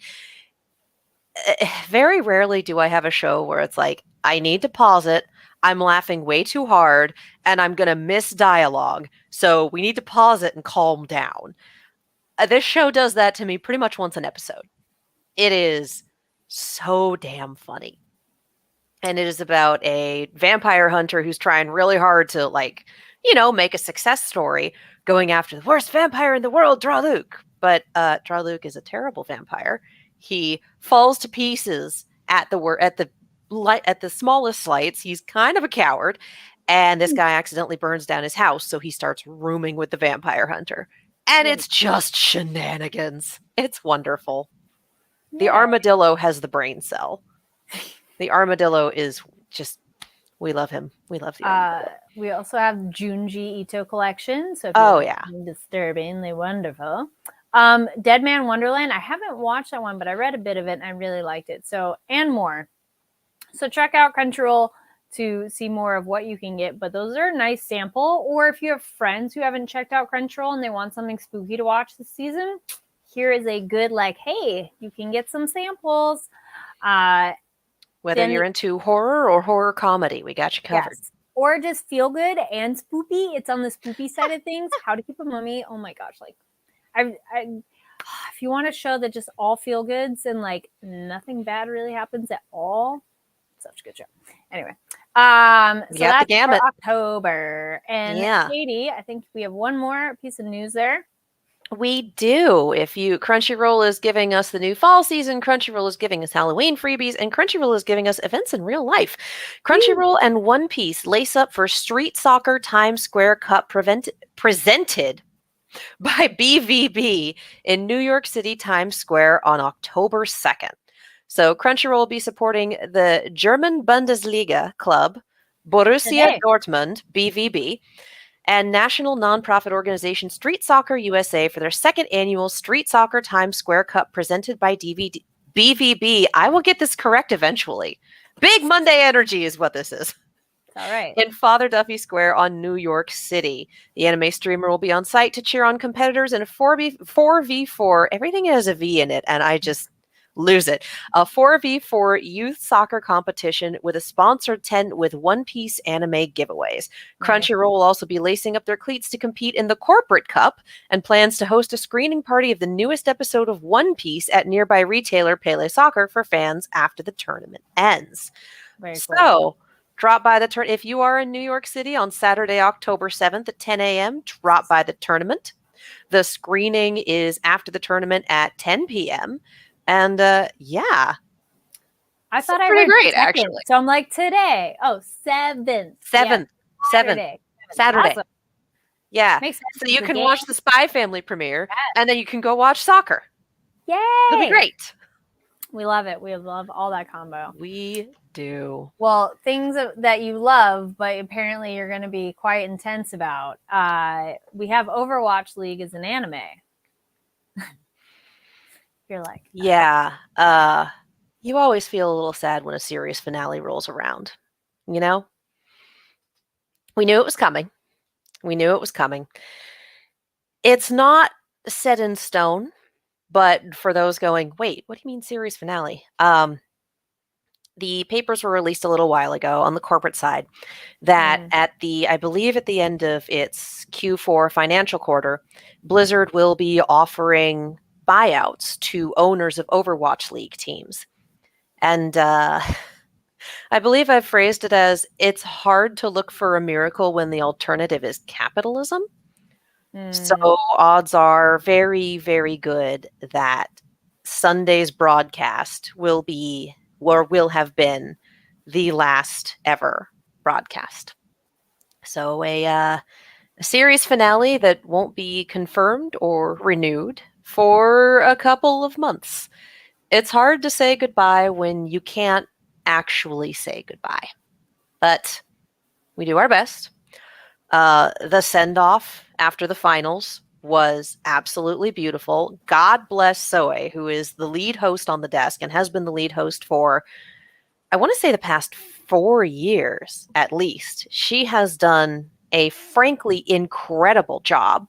Very rarely do I have a show where it's like, I need to pause it, I'm laughing way too hard, and I'm going to miss dialogue, so we need to pause it and calm down. This show does that to me pretty much once an episode. It is so damn funny. And it is about a vampire hunter who's trying really hard to, make a success story, going after the worst vampire in the world, Draluk. But Draluk is a terrible vampire. He falls to pieces at the smallest slights. He's kind of a coward, and this guy accidentally burns down his house, so he starts rooming with the vampire hunter. And it's just shenanigans. It's wonderful. The armadillo has the brain cell. The armadillo is just, we love him. We love the armadillo. We also have Junji Ito collection. So if disturbingly wonderful. Dead Man Wonderland. I haven't watched that one, but I read a bit of it and I really liked it. So, and more. So check out Crunchyroll to see more of what you can get. But those are a nice sample. Or if you have friends who haven't checked out Crunchyroll and they want something spooky to watch this season, here is a good, hey, you can get some samples. Whether you're into horror or horror comedy, we got you covered. Yes. Or just feel good and spoopy. It's on the spoopy side of things. How to Keep a Mummy. Oh my gosh. If you want a show that just all feel goods and nothing bad really happens at all, such a good show. Anyway. So that's for October. And Katie, I think we have one more piece of news there. We do. Crunchyroll is giving us the new fall season, Crunchyroll is giving us Halloween freebies, and Crunchyroll is giving us events in real life. Crunchyroll and One Piece lace up for Street Soccer Times Square Cup presented by BVB in New York City Times Square on October 2nd. So Crunchyroll will be supporting the German Bundesliga club Borussia Today. Dortmund, BVB, and national nonprofit organization Street Soccer USA for their second annual Street Soccer Times Square Cup presented by BVB. I will get this correct eventually. Big Monday energy is what this is. All right. In Father Duffy Square on New York City. The anime streamer will be on site to cheer on competitors in a 4v4. Everything has a V in it, and I just lose it. A 4v4 youth soccer competition with a sponsored tent with One Piece anime giveaways. Nice. Crunchyroll will also be lacing up their cleats to compete in the Corporate Cup and plans to host a screening party of the newest episode of One Piece at nearby retailer Pele Soccer for fans after the tournament ends. Very So, cool. drop by the if you are in New York City on Saturday, October 7th at 10 a.m., drop by the tournament. The screening is after the tournament at 10 p.m. And yeah. I thought I pretty heard great, second, actually. So I'm like, today. Oh, 7th. Seventh. Saturday. Saturday. Awesome. Yeah. Makes sense. So you It's a can game. watch the Spy Family premiere, and then you can go watch soccer. Yay! It'll be great. We love it. We love all that combo. We do. Well, things that you love, but apparently you're going to be quite intense about. We have Overwatch League as an anime. You're like, Yeah. You always feel a little sad when a series finale rolls around. You know? We knew it was coming. It's not set in stone, but for those going, wait, what do you mean series finale? The papers were released a little while ago on the corporate side that I believe at the end of its Q4 financial quarter, Blizzard will be offering buyouts to owners of Overwatch League teams. And I believe I've phrased it as, it's hard to look for a miracle when the alternative is capitalism. So odds are very, very good that Sunday's broadcast will be, or will have been, the last ever broadcast. So a series finale that won't be confirmed or renewed for a couple of months. It's hard to say goodbye when you can't actually say goodbye, but we do our best. The send-off after the finals was absolutely beautiful. God bless Soe, who is the lead host on the desk and has been the lead host for, I want to say, the past 4 years at least. She has done a frankly incredible job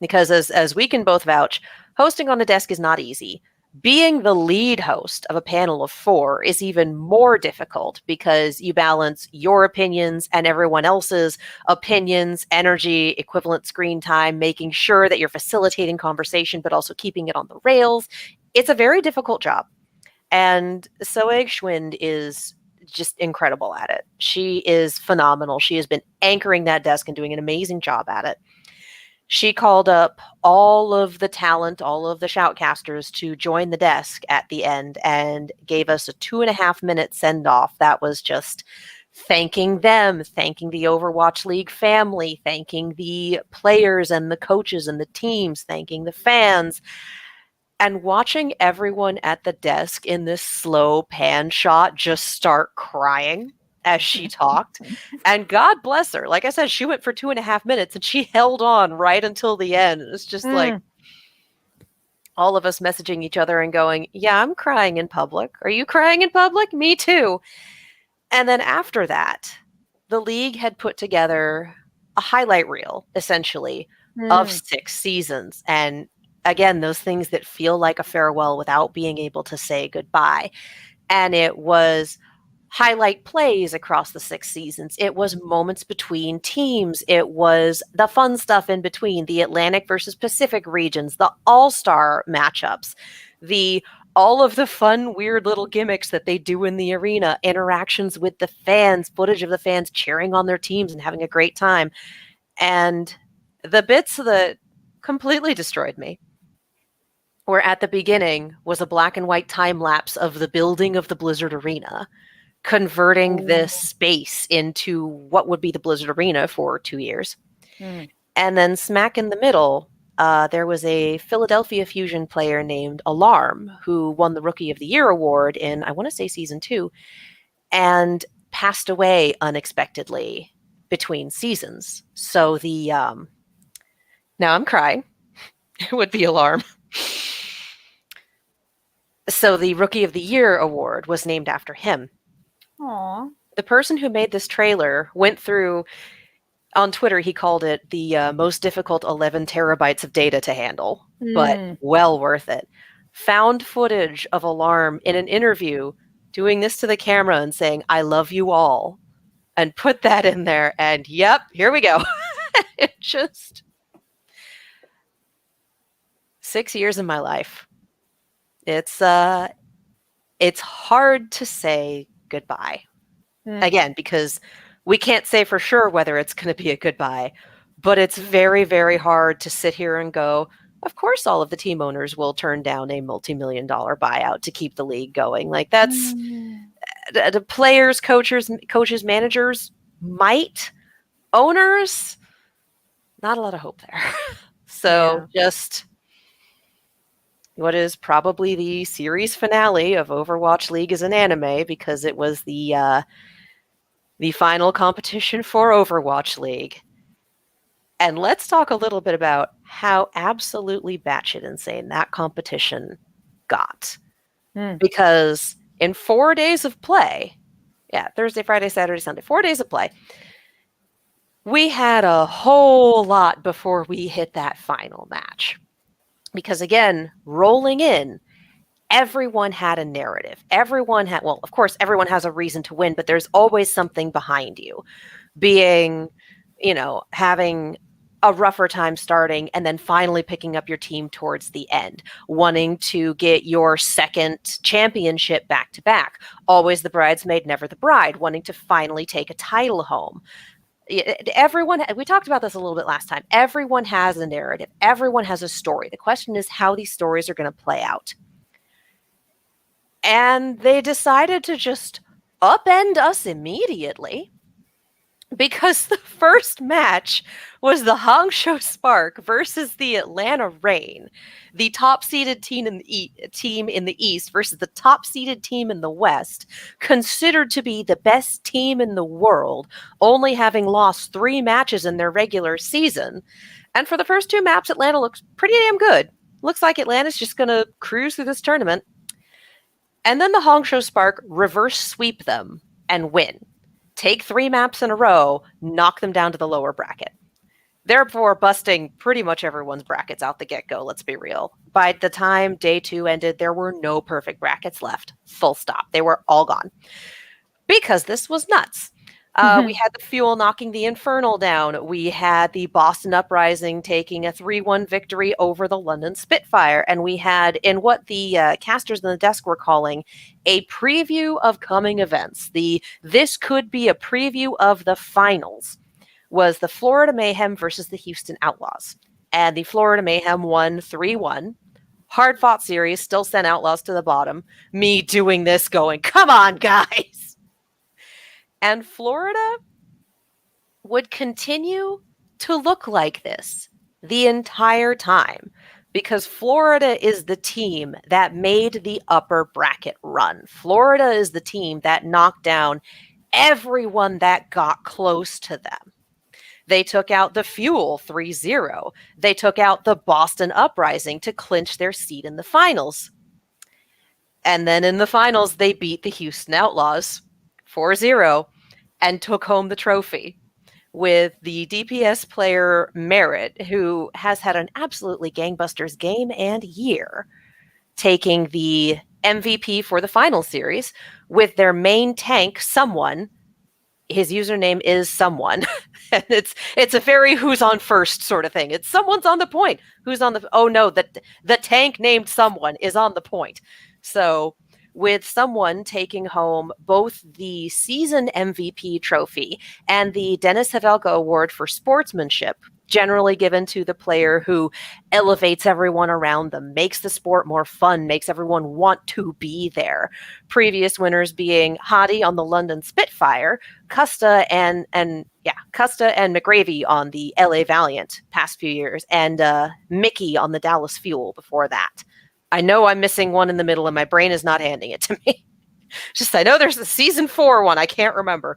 because, as we can both vouch, hosting on a desk is not easy. Being the lead host of a panel of 4 is even more difficult because you balance your opinions and everyone else's opinions, energy, equivalent screen time, making sure that you're facilitating conversation, but also keeping it on the rails. It's a very difficult job. And Soeg Schwind is just incredible at it. She is phenomenal. She has been anchoring that desk and doing an amazing job at it. She called up all of the talent, all of the shoutcasters to join the desk at the end and gave us a 2.5-minute send-off that was just thanking them, thanking the Overwatch League family, thanking the players and the coaches and the teams, thanking the fans, and watching everyone at the desk in this slow pan shot just start crying as she talked. And God bless her. Like I said, she went for 2.5 minutes and she held on right until the end. It was just like all of us messaging each other and going, yeah, I'm crying in public. Are you crying in public? Me too. And then after that, the league had put together a highlight reel, essentially, of 6 seasons. And again, those things that feel like a farewell without being able to say goodbye. And it was highlight plays across the 6 seasons. It was moments between teams. It was the fun stuff in between, the Atlantic versus Pacific regions, the all-star matchups, all of the fun, weird little gimmicks that they do in the arena, interactions with the fans, footage of the fans cheering on their teams and having a great time. And the bits that completely destroyed me were at the beginning was a black and white time lapse of the building of the Blizzard Arena, converting this space into what would be the Blizzard Arena for 2 years. And then smack in the middle, there was a Philadelphia Fusion player named Alarm who won the Rookie of the Year award in, I want to say, season 2, and passed away unexpectedly between seasons. So the now I'm crying. It would be Alarm. So the Rookie of the Year award was named after him. Aw. The person who made this trailer went through, on Twitter, he called it the most difficult 11 terabytes of data to handle, but well worth it. Found footage of Alarm in an interview doing this to the camera and saying, "I love you all," and put that in there. And yep, here we go. It just 6 years in my life. It's hard to say goodbye. Again, because we can't say for sure whether it's going to be a goodbye, but it's very, very hard to sit here and go, of course all of the team owners will turn down a multi-million-dollar buyout to keep the league going. Like, that's the players, coaches, managers might. Owners, not a lot of hope there. So just what is probably the series finale of Overwatch League as an anime, because it was the final competition for Overwatch League. And let's talk a little bit about how absolutely batshit insane that competition got. Because in 4 days of play, Thursday, Friday, Saturday, Sunday, 4 days of play, we had a whole lot before we hit that final match. Because again, rolling in, everyone had a narrative. Everyone had, well, of course, everyone has a reason to win, but there's always something behind you. Being, having a rougher time starting and then finally picking up your team towards the end. Wanting to get your second championship back to back. Always the bridesmaid, never the bride. Wanting to finally take a title home. Everyone, we talked about this a little bit last time. Everyone has a narrative. Everyone has a story. The question is how these stories are going to play out. And they decided to just upend us immediately, because the first match was the Hangzhou Spark versus the Atlanta Reign, the top-seeded team in the East versus the top-seeded team in the West, considered to be the best team in the world, only having lost 3 matches in their regular season. And for the first 2 maps, Atlanta looks pretty damn good. Looks like Atlanta's just going to cruise through this tournament. And then the Hangzhou Spark reverse sweep them and win. Take 3 maps in a row, knock them down to the lower bracket. Therefore, busting pretty much everyone's brackets out the get-go, let's be real. By the time day 2 ended, there were no perfect brackets left. Full stop. They were all gone. Because this was nuts. We had the Fuel knocking the Infernal down. We had the Boston Uprising taking a 3-1 victory over the London Spitfire. And we had, in what the casters in the desk were calling, a preview of coming events. This could be a preview of the finals, was the Florida Mayhem versus the Houston Outlaws. And the Florida Mayhem won 3-1. Hard-fought series, still sent Outlaws to the bottom. Me doing this going, come on, guys! And Florida would continue to look like this the entire time, because Florida is the team that made the upper bracket run. Florida is the team that knocked down everyone that got close to them. They took out the Fuel 3-0. They took out the Boston Uprising to clinch their seat in the finals. And then in the finals, they beat the Houston Outlaws 4-0 and took home the trophy, with the DPS player Merritt, who has had an absolutely gangbusters game and year, taking the MVP for the final series, with their main tank, Someone. His username is Someone. And it's a very who's on first sort of thing. It's someone's on the point. Who's on the... Oh no, the tank named Someone is on the point. So with someone taking home both the season MVP trophy and the Dennis Havelka Award for sportsmanship, generally given to the player who elevates everyone around them, makes the sport more fun, makes everyone want to be there. Previous winners being Hadi on the London Spitfire, Custa and McGravy on the LA Valiant past few years, and Mickey on the Dallas Fuel before that. I know I'm missing one in the middle and my brain is not handing it to me. Just, I know there's the season 4 one. I can't remember.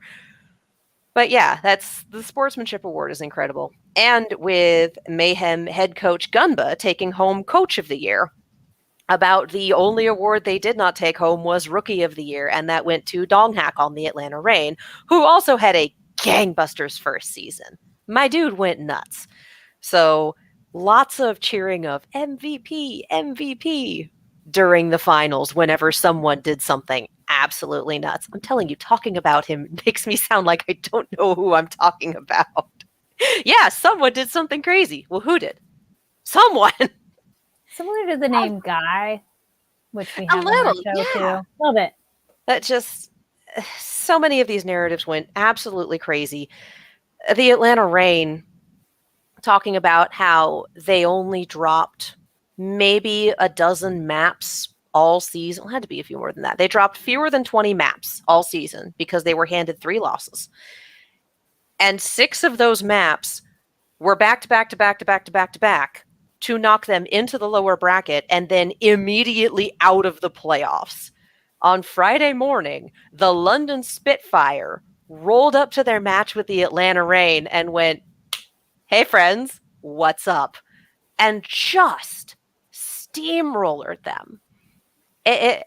But yeah, that's the sportsmanship award is incredible. And with Mayhem head coach Gunba taking home coach of the year, about the only award they did not take home was rookie of the year. And that went to Donghack on the Atlanta Reign, who also had a gangbusters first season. My dude went nuts. So lots of cheering of MVP, MVP during the finals whenever someone did something absolutely nuts. I'm telling you, talking about him makes me sound like I don't know who I'm talking about. Yeah, someone did something crazy. Well, who did? Someone. Similar to the name Guy, which we have A little, on our show too. yeah. Love it. That just, so many of these narratives went absolutely crazy. The Atlanta Reign, talking about how they only dropped maybe a dozen maps all season. It had to be a few more than that. They dropped fewer than 20 maps all season because they were handed 3 losses. And 6 of those maps were back to back to back to back to back to back to knock them into the lower bracket and then immediately out of the playoffs. On Friday morning, the London Spitfire rolled up to their match with the Atlanta Reign and went, "Hey friends, what's up?" And just steamrollered them. I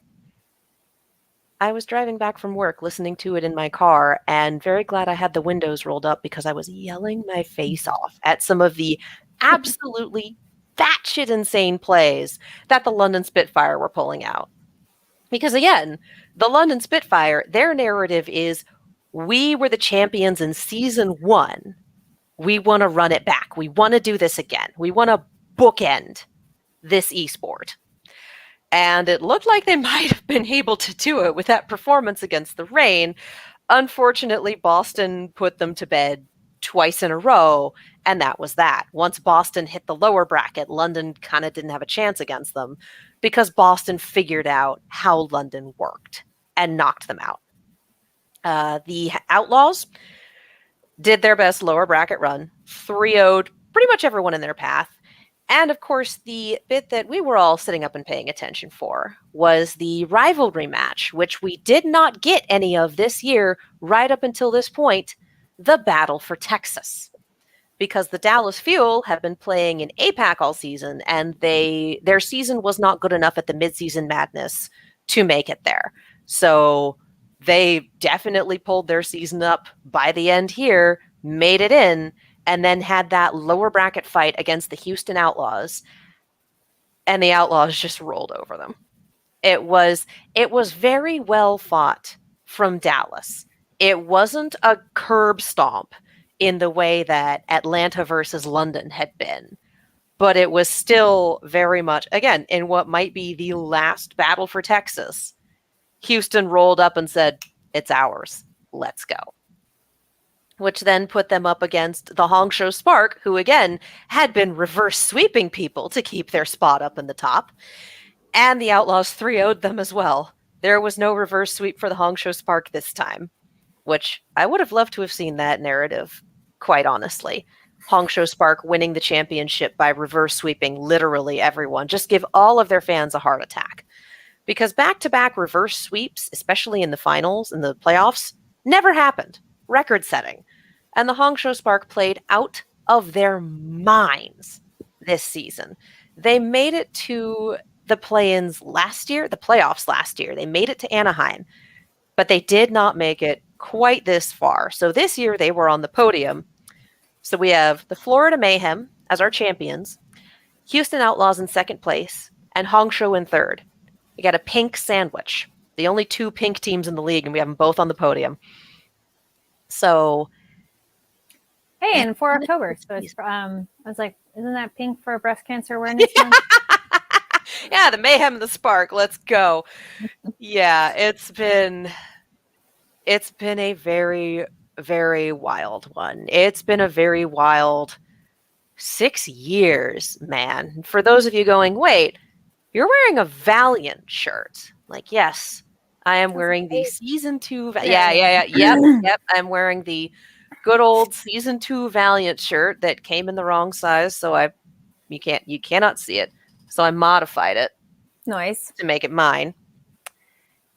was driving back from work listening to it in my car and very glad I had the windows rolled up because I was yelling my face off at some of the absolutely batshit insane plays that the London Spitfire were pulling out. Because again, the London Spitfire, their narrative is, we were the champions in season 1. We want to run it back. We want to do this again. We want to bookend this esport. And it looked like they might have been able to do it with that performance against the Reign. Unfortunately, Boston put them to bed twice in a row, and that was that. Once Boston hit the lower bracket, London kind of didn't have a chance against them because Boston figured out how London worked and knocked them out. The Outlaws did their best lower bracket run, 3-0'd pretty much everyone in their path. And of course, the bit that we were all sitting up and paying attention for was the rivalry match, which we did not get any of this year right up until this point, the Battle for Texas. Because the Dallas Fuel have been playing in APAC all season, and their season was not good enough at the midseason madness to make it there. So they definitely pulled their season up by the end here, made it in, and then had that lower bracket fight against the Houston Outlaws, and the Outlaws just rolled over them. It was very well fought from Dallas. It wasn't a curb stomp in the way that Atlanta versus London had been, but it was still very much, again, in what might be the last battle for Texas. Houston rolled up and said, "It's ours. Let's go." Which then put them up against the Hangzhou Spark, who again had been reverse sweeping people to keep their spot up in the top. And the Outlaws 3-0'd them as well. There was no reverse sweep for the Hangzhou Spark this time, which I would have loved to have seen that narrative, quite honestly. Hangzhou Spark winning the championship by reverse sweeping literally everyone. Just give all of their fans a heart attack. Because back-to-back reverse sweeps, especially in the finals, in the playoffs, never happened. Record setting. And the Hangzhou Spark played out of their minds this season. They made it to the play-ins last year, the playoffs last year. They made it to Anaheim, but they did not make it quite this far. So this year they were on the podium. So we have the Florida Mayhem as our champions, Houston Outlaws in second place, and Hangzhou in third. We got a pink sandwich. The only 2 pink teams in the league, and we have them both on the podium. So, hey, and for October, so it's I was like, isn't that pink for Breast Cancer Awareness Month? Yeah, the mayhem and the spark. Let's go. Yeah, it's been a very, very wild one. It's been a very wild 6 years, man. For those of you going, wait, you're wearing a Valiant shirt. Like, yes, I am wearing the season 2. Yeah. Yep. I'm wearing the good old season 2 Valiant shirt that came in the wrong size, so you cannot see it. So I modified it. Nice. To make it mine.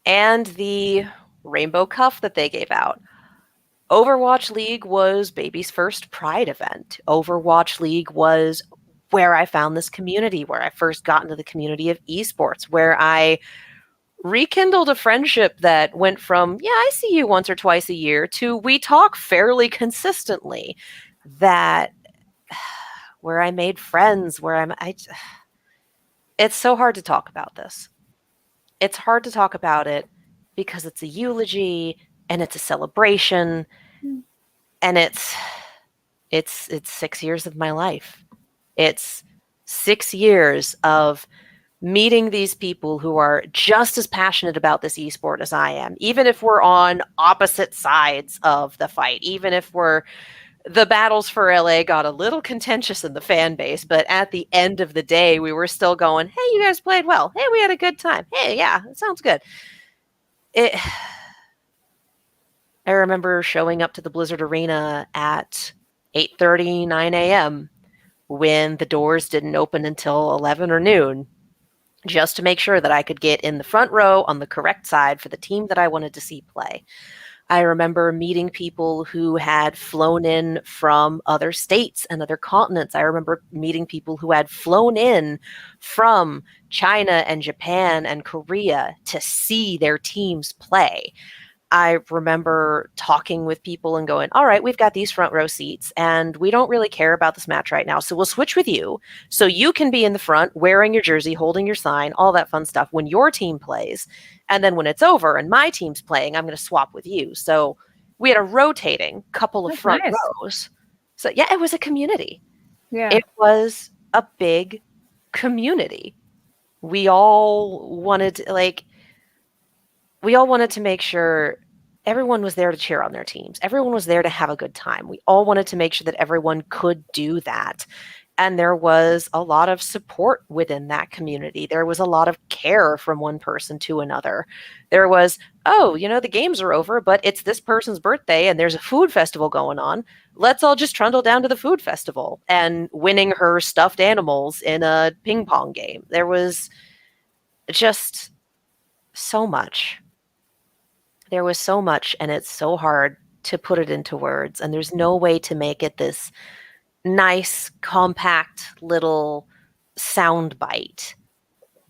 And the rainbow cuff that they gave out. Overwatch League was baby's first Pride event. Overwatch League was where I found this community, where I first got into the community of esports, where I rekindled a friendship that went from, yeah, I see you once or twice a year, to we talk fairly consistently. That where I made friends, it's so hard to talk about this. It's hard to talk about it because it's a eulogy and it's a celebration, and it's 6 years of my life. It's 6 years of meeting these people who are just as passionate about this esport as I am, even if we're on opposite sides of the fight, even if the battles for LA got a little contentious in the fan base, but at the end of the day, we were still going, hey, you guys played well. Hey, we had a good time. Hey, yeah, it sounds good. I remember showing up to the Blizzard Arena at 8:30, 9 a.m. when the doors didn't open until 11 or noon, just to make sure that I could get in the front row on the correct side for the team that I wanted to see play. I remember meeting people who had flown in from other states and other continents. I remember meeting people who had flown in from China and Japan and Korea to see their teams play. I remember talking with people and going, all right, we've got these front row seats and we don't really care about this match right now. So we'll switch with you. So you can be in the front wearing your jersey, holding your sign, all that fun stuff when your team plays. And then when it's over and my team's playing, I'm going to swap with you. So we had a rotating couple of front rows. So yeah, it was a community. Yeah. It was a big community. We all wanted to make sure everyone was there to cheer on their teams. Everyone was there to have a good time. We all wanted to make sure that everyone could do that. And there was a lot of support within that community. There was a lot of care from one person to another. There was, oh, the games are over, but it's this person's birthday and there's a food festival going on. Let's all just trundle down to the food festival, and winning her stuffed animals in a ping pong game. There was just so much. There was so much, and it's so hard to put it into words, and there's no way to make it this nice, compact little sound bite,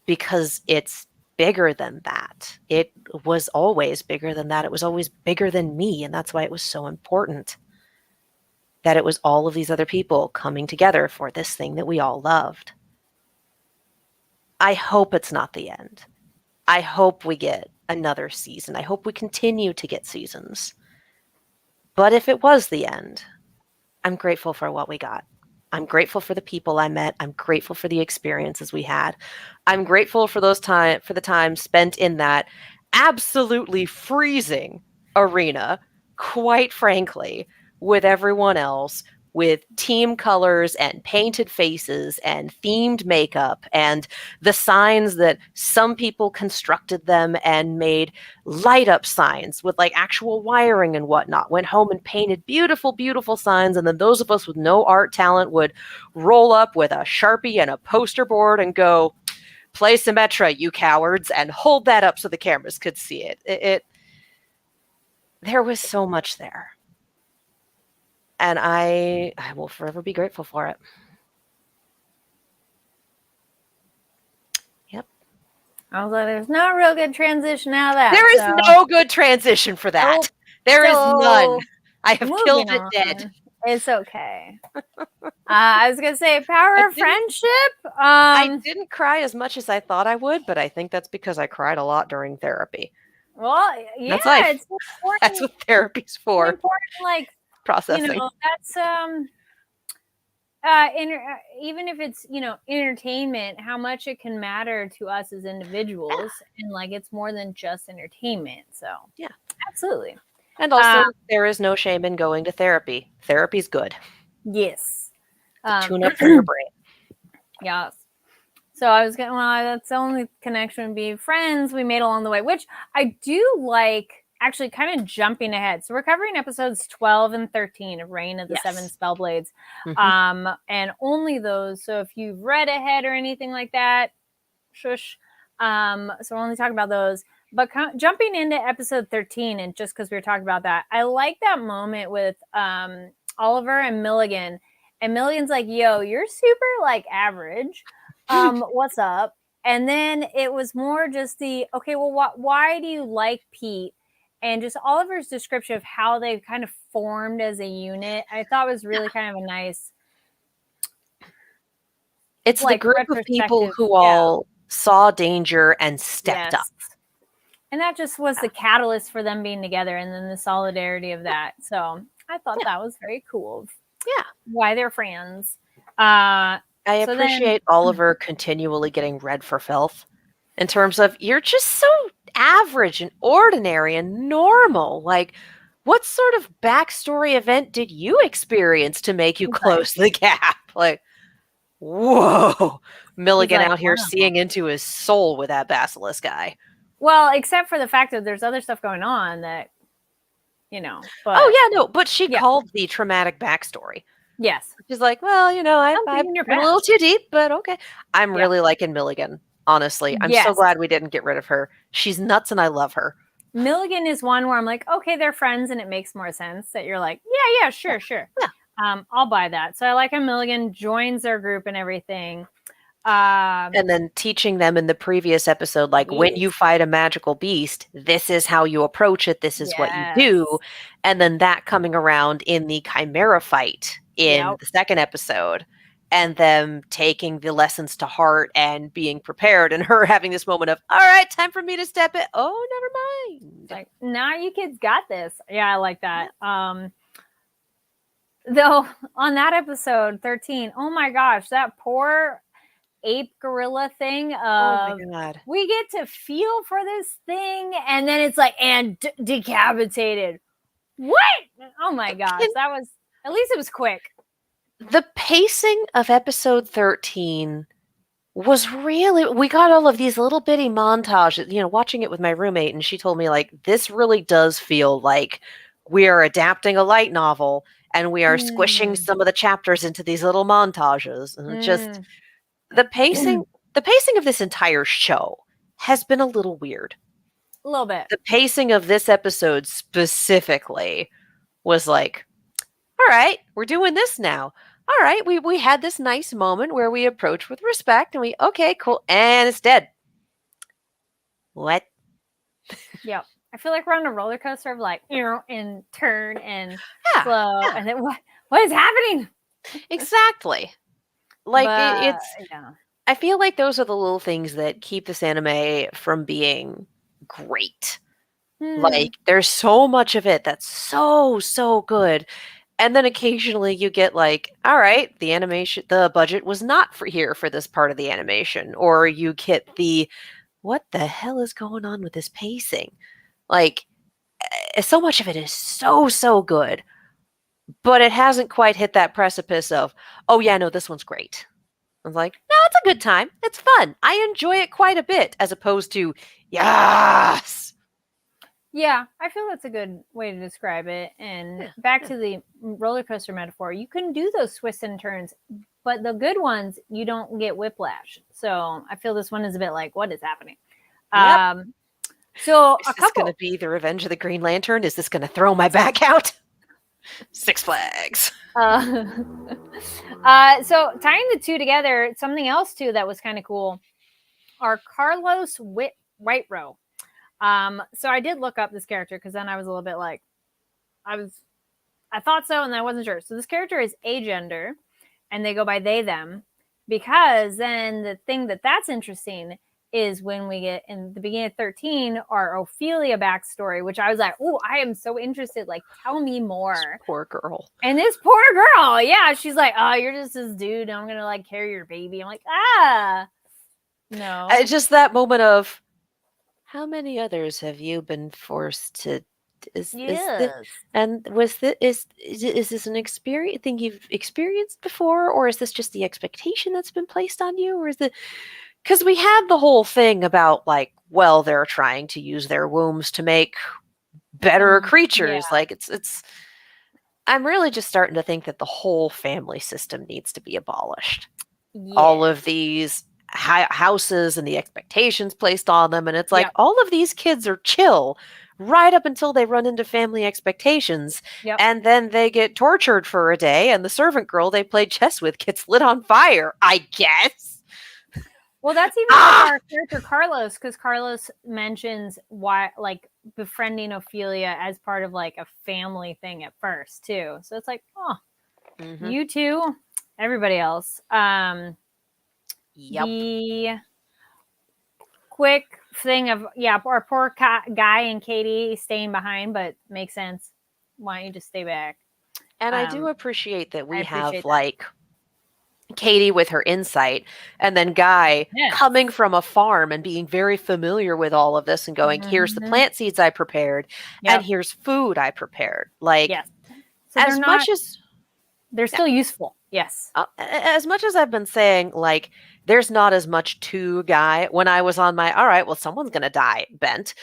because it's bigger than that. It was always bigger than that. It was always bigger than me, and that's why it was so important that it was all of these other people coming together for this thing that we all loved. I hope it's not the end. I hope we get another season. I hope we continue to get seasons. But if it was the end, I'm grateful for what we got. I'm grateful for the people I met. I'm grateful for the experiences we had. I'm grateful for the time spent in that absolutely freezing arena, quite frankly, with everyone else, with team colors and painted faces and themed makeup and the signs that some people constructed them and made light up signs with actual wiring and whatnot, went home and painted beautiful, beautiful signs. And then those of us with no art talent would roll up with a Sharpie and a poster board and go, play Symmetra, you cowards, and hold that up so the cameras could see it. There was so much there. And I will forever be grateful for it. Yep. Although there's no real good transition out of that. There is no good transition for that. Nope. There is none. I have killed it dead. It's okay. I was going to say power of friendship. I didn't cry as much as I thought I would, but I think that's because I cried a lot during therapy. Well, yeah, that's life. It's important. That's what therapy's for. It's important, processing. That's even if it's, you know, entertainment, how much it can matter to us as individuals, and like it's more than just entertainment. So Yeah. absolutely. And also, there is no shame in going to therapy. Therapy's good Yes. to tune up for your brain. Yes. So I was getting, well, that's the only connection would be friends we made along the way, which I do like, actually kind of jumping ahead. So we're covering episodes 12 and 13 of Reign of the Seven Yes. Spellblades. Mhm. And only those. So if you've read ahead or anything like that, shush. So we're only talking about those. But jumping into episode 13, and just because we were talking about that, I like that moment with Oliver and Milligan. And Milligan's like, yo, you're super like average. What's up? And then it was more just the, okay, well, why do you like Pete? And just Oliver's description of how they've kind of formed as a unit, I thought was really kind of a nice. It's the Like group of people retrospective, who yeah. all saw danger and stepped up. And that just was the catalyst for them being together, and then the solidarity of that. So I thought that was very cool. Yeah. Why they're friends. I appreciate Oliver continually getting red for filth in terms of you're just so average and ordinary and normal. Like, what sort of backstory event did you experience to make you close the gap? Like, whoa. Milligan like, out here wow. seeing into his soul with that basilisk guy. Well, except for the fact that there's other stuff going on that, you know. But oh, yeah, no. But she called the traumatic backstory. Yes. She's like, well, you know, I went a little too deep, but okay. I'm really liking Milligan, honestly. I'm so glad we didn't get rid of her. She's nuts and I love her. Milligan is one where I'm like, okay, they're friends, and it makes more sense that you're like, yeah, sure. Yeah. I'll buy that. So I like how Milligan joins their group and everything. And then teaching them in the previous episode, like when you fight a magical beast, this is how you approach it. This is what you do. And then that coming around in the Chimera fight in the second episode, and them taking the lessons to heart and being prepared, and her having this moment of, all right, time for me to step in. Oh, never mind. Like, nah, you kids got this. Yeah, I like that. Though on that episode 13, oh my gosh, that poor ape gorilla thing of, oh my God. We get to feel for this thing, and then it's like, and decapitated. What? Oh my gosh, that was, at least it was quick. The pacing of episode 13 was really, we got all of these little bitty montages, you know, watching it with my roommate, and she told me, like, this really does feel like we are adapting a light novel and we are squishing some of the chapters into these little montages. And just the pacing of this entire show has been a little weird. A little bit. The pacing of this episode specifically was like, all right, we're doing this now. All right, we had this nice moment where we approach with respect, and we, okay, cool, and it's dead. What? Yep. I feel like we're on a roller coaster of like, you know, and turn and slow, and then what is happening? Exactly. Like, it's yeah. I feel like those are the little things that keep this anime from being great. Like, there's so much of it that's so good. And then occasionally you get like, all right, the budget was not here for this part of the animation. Or you get the, what the hell is going on with this pacing? Like, so much of it is so good. But it hasn't quite hit that precipice of, oh yeah, no, this one's great. I was like, no, it's a good time. It's fun. I enjoy it quite a bit, as opposed to, yes. Yeah, I feel that's a good way to describe it. And back to the roller coaster metaphor, you can do those twists and turns, but the good ones, you don't get whiplash. So I feel this one is a bit like, what is happening? Yep. So is this going to be the Revenge of the Green Lantern? Is this going to throw my back out? Six Flags. So tying the two together, something else too that was kind of cool are Carlos Whiterow. So I did look up this character because then I was a little bit like, I thought so, and I wasn't sure. So this character is agender, and they go by they, them, because then the thing that's interesting is when we get in the beginning of 13 our Ophelia backstory, which I was like, oh, I am so interested. Like, tell me more. Poor girl. And this poor girl, yeah, she's like, oh, you're just this dude. I'm gonna like carry your baby. I'm like, no. It's just that moment of, how many others have you been forced to? And was this is this an experience thing you've experienced before, or is this just the expectation that's been placed on you, or is it because we had the whole thing about like, well, they're trying to use their wombs to make better creatures. Yeah. Like it's. I'm really just starting to think that the whole family system needs to be abolished. Yeah. All of these houses and the expectations placed on them, and it's like, all of these kids are chill right up until they run into family expectations, and then they get tortured for a day, and the servant girl they played chess with gets lit on fire, I guess. Well, that's even like our character Carlos, because Carlos mentions why, like, befriending Ophelia as part of like a family thing at first too. So it's like, oh, you two, everybody else. The quick thing of our poor Guy and Katie staying behind, but makes sense. Why don't you just stay back? And I do appreciate that we have like Katie with her insight, and then Guy coming from a farm and being very familiar with all of this and going, here's the plant seeds I prepared, and here's food I prepared. Like, so as much as they're still useful. Yes. As much as I've been saying, like, there's not as much to Guy, when I was on my, all right, well, someone's going to die bent,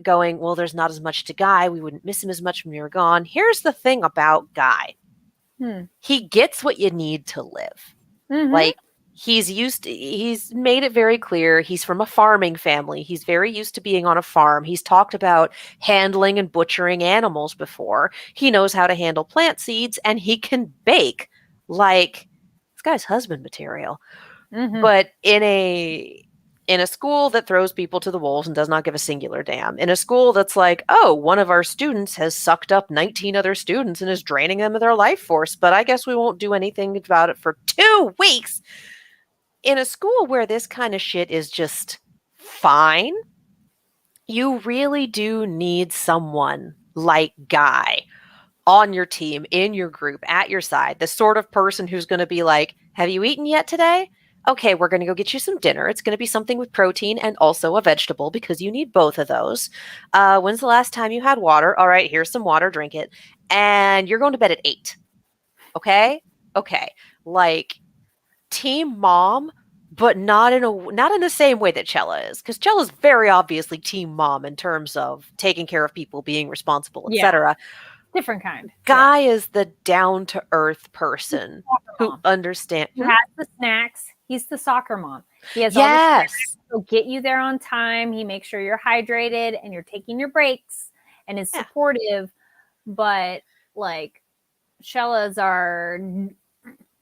going, well, there's not as much to Guy. We wouldn't miss him as much when you were gone. Here's the thing about Guy. He gets what you need to live. Like, he's made it very clear. He's from a farming family. He's very used to being on a farm. He's talked about handling and butchering animals before. He knows how to handle plant seeds, and he can bake. Like, this guy's husband material. But in a school that throws people to the wolves and does not give a singular damn, in a school that's like, oh, one of our students has sucked up 19 other students and is draining them of their life force, but I guess we won't do anything about it for 2 weeks. In a school where this kind of shit is just fine, you really do need someone like Guy on your team, in your group, at your side, the sort of person who's going to be like, have you eaten yet today? Okay, we're going to go get you some dinner. It's going to be something with protein and also a vegetable because you need both of those. When's the last time you had water? All right, here's some water, drink it. And you're going to bed at 8. Okay? Okay. Like, team mom, but not in the same way that Chella is, because Chella's very obviously team mom in terms of taking care of people, being responsible, etc. Different kind. Guy is the down-to-earth person who understands. He has the snacks. He's the soccer mom. He has all the snacks. He'll get you there on time. He makes sure you're hydrated and you're taking your breaks and is supportive. But like, Shella's our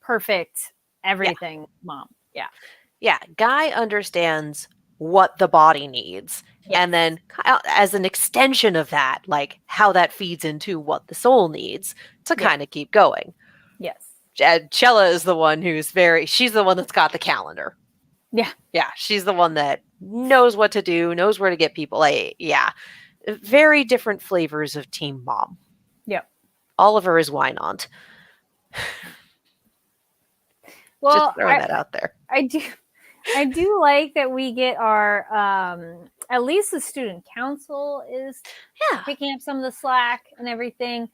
perfect everything mom. Yeah. Guy understands what the body needs. And then as an extension of that, like how that feeds into what the soul needs to kind of keep going. Yes. Chella is the one she's the one that's got the calendar. Yeah. Yeah. She's the one that knows what to do, knows where to get people. Like, very different flavors of team mom. Yep. Oliver is Wynant. Well, just throwing that out there. I do like that we get our at least the student council is picking up some of the slack and everything.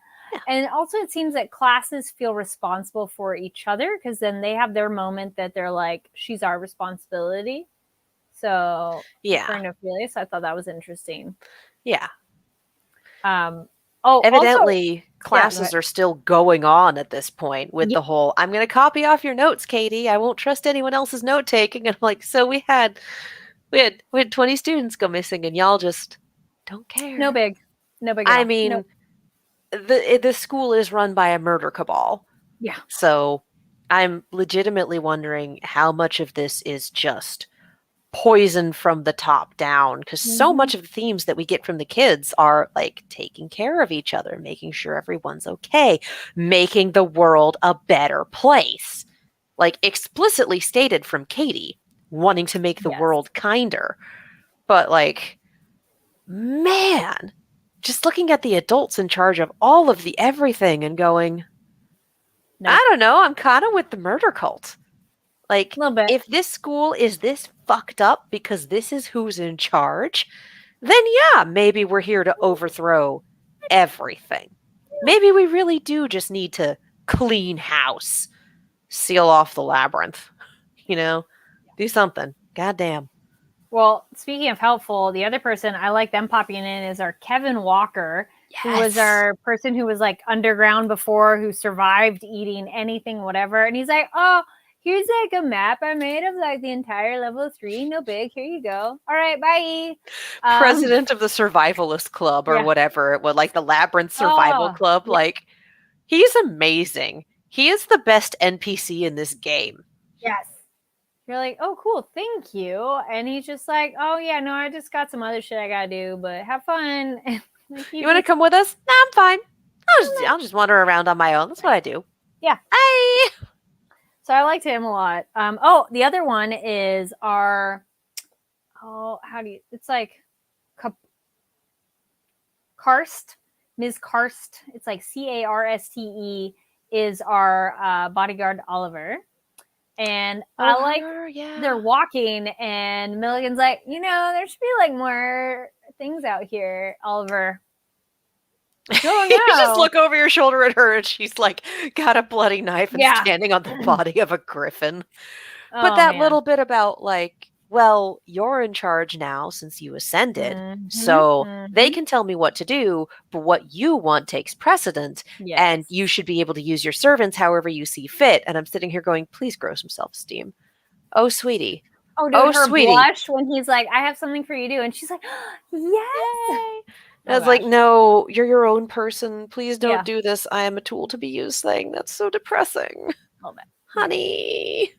And also it seems that classes feel responsible for each other because then they have their moment that they're like, she's our responsibility. So Ophelia, so I thought that was interesting. Yeah. Evidently classes are still going on at this point with the whole, I'm going to copy off your notes, Katie. I won't trust anyone else's note taking. And I'm like, so we had 20 students go missing and y'all just don't care. No big. I mean, the school is run by a murder cabal. Yeah. So I'm legitimately wondering how much of this is just poison from the top down, because so much of the themes that we get from the kids are like taking care of each other, making sure everyone's okay, making the world a better place, like explicitly stated from Katie. wanting to make the Yes. world kinder. But like, man, just looking at the adults in charge of all of the everything and going, Nope. I don't know, I'm kind of with the murder cult. Like, A little bit. if this school is this fucked up because this is who's in charge, then yeah, maybe we're here to overthrow everything. Maybe we really do just need to clean house, seal off the labyrinth, do something. Goddamn. Well, speaking of helpful, the other person I like them popping in is our Kevin Walker, who was our person who was like underground before, who survived eating anything, whatever. And he's like, oh, here's like a map I made of like the entire level 3. No big. Here you go. All right, bye. President of the Survivalist Club or whatever it was, like the Labyrinth Survival Club. Yeah. Like, he's amazing. He is the best NPC in this game. Yes. You're like, oh, cool, thank you. And he's just like, oh, yeah, no, I just got some other shit I gotta do, but have fun. Like, you want to come with us? Nah, I'm fine. I'll just wander around on my own. That's what I do. Yeah. Bye. So I liked him a lot. Oh, the other one is our, it's like Karst, Ms. Karst. It's like Carste is our bodyguard Oliver. And I like they're walking, and Milligan's like, there should be like more things out here, Oliver. No. You just look over your shoulder at her, and she's like got a bloody knife and standing on the body of a griffin. But that little bit about like, well, you're in charge now since you ascended, so they can tell me what to do, but what you want takes precedent, and you should be able to use your servants however you see fit. And I'm sitting here going, please grow some self-esteem. Oh, sweetie. Oh, dude, her sweetie. Blush when he's like, I have something for you to do. And she's like, yes. I was like, no, you're your own person. Please don't do this. I am a tool to be used thing. That's so depressing. Honey.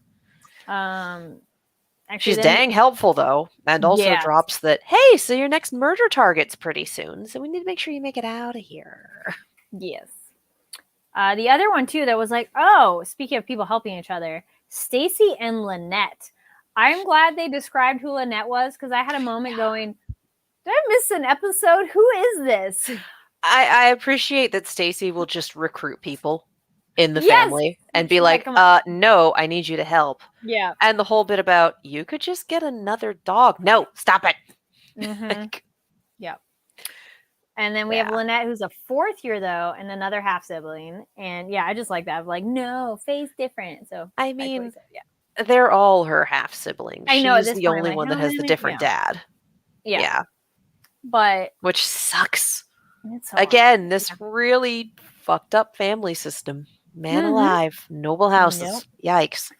Actually, she's dang helpful, though, and also drops that, hey, so your next murder target's pretty soon, so we need to make sure you make it out of here. Yes. The other one, too, that was like, oh, speaking of people helping each other, Stacy and Lynette. I'm glad they described who Lynette was, because I had a moment going, did I miss an episode? Who is this? I appreciate that Stacy will just recruit people in the family and be like, no, I need you to help. Yeah. And the whole bit about, you could just get another dog. No, stop it. Yeah. And then we have Lynette, who's a 4th year, though, and another half sibling. And I just like that. I'm like, no, Faye's different. So I mean, they're all her half siblings. I know. She's the only one that has the different dad. Yeah. But which sucks. Again, this really fucked up family system. Man alive, noble houses. Yikes.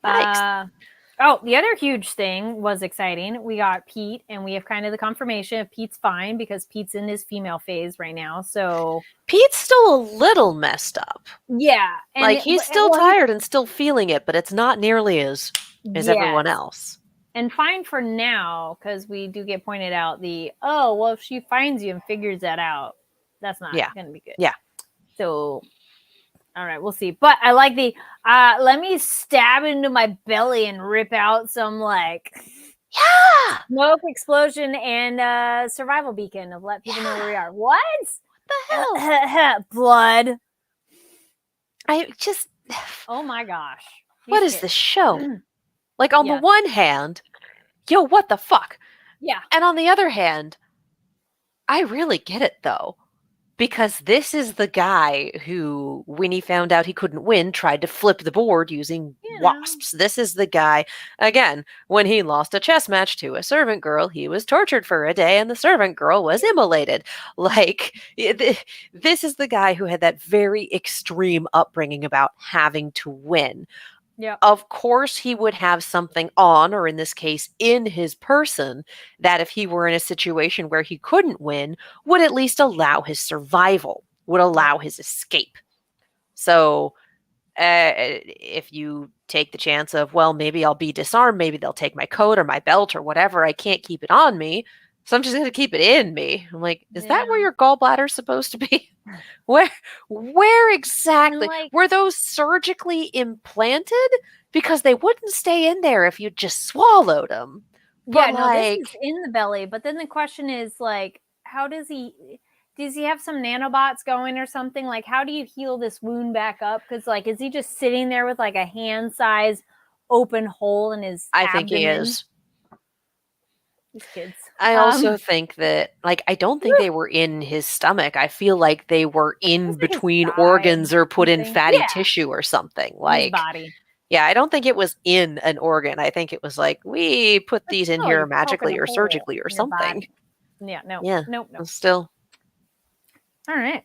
The other huge thing was exciting. We got Pete, and we have kind of the confirmation of Pete's fine because Pete's in his female phase right now. So Pete's still a little messed up. Yeah. And like, he's still tired and still feeling it, but it's not nearly as everyone else. And fine for now, because we do get pointed out if she finds you and figures that out, that's not going to be good. Yeah. So, all right, we'll see. But I like the, let me stab into my belly and rip out some like smoke explosion and survival beacon of let people know where we are. What the hell? Blood. I just. Oh my gosh. What is this show? Like, on the one hand, yo, what the fuck? Yeah. And on the other hand, I really get it, though. Because this is the guy who, when he found out he couldn't win, tried to flip the board using wasps. This is the guy, again, when he lost a chess match to a servant girl, he was tortured for a day and the servant girl was immolated. Like, this is the guy who had that very extreme upbringing about having to win. Yeah. Of course, he would have something on, or in this case, in his person, that if he were in a situation where he couldn't win, would at least allow his survival, would allow his escape. So, if you take the chance of, well, maybe I'll be disarmed, maybe they'll take my coat or my belt or whatever, I can't keep it on me, So I'm just going to keep it in me. I'm like, is that where Yeah. your gallbladder's supposed to be? Where exactly? like- Were those surgically implanted? Because they wouldn't stay in there if you just swallowed them. Yeah, But no, this is like, in the belly. But then the question is like, how does he have some nanobots going or something? Like, how do you heal this wound back up? Because like, is he just sitting there with like a hand size open hole in his I abdomen? think he is. These kids. I also think that, like, I don't think they were in his stomach. I feel like they were in like his between thigh organs or put in something. fatty Yeah. tissue or something. His Like, body. yeah, I don't think it was in an organ. I think it was like, we put these in here You're poking magically a or hole surgically or in your something. body. Yeah, no. Yeah. Nope. Still. All right.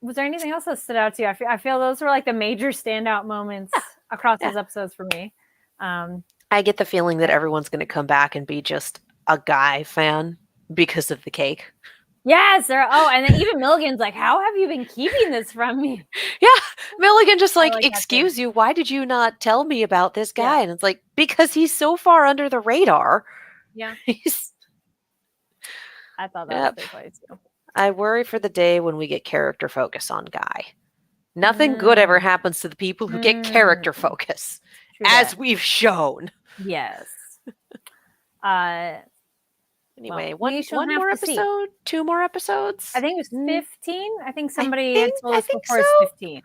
Was there anything else that stood out to you? I feel those were like the major standout moments across those episodes for me. I get the feeling that everyone's going to come back and be just a Guy fan because of the cake. Yes. And then even Milligan's like, how have you been keeping this from me? Yeah. Milligan just like, like that excuse too. you, why did you not tell me about this guy? Yeah. And it's like, because he's so far under the radar. Yeah. He's I thought that was pretty funny too. I worry for the day when we get character focus on Guy. Nothing good ever happens to the people who get character focus, True as that. we've shown. Yes. Anyway, well, one more episode, 2 more episodes. I think it was 15. I think somebody I had told us think before it's so. 15.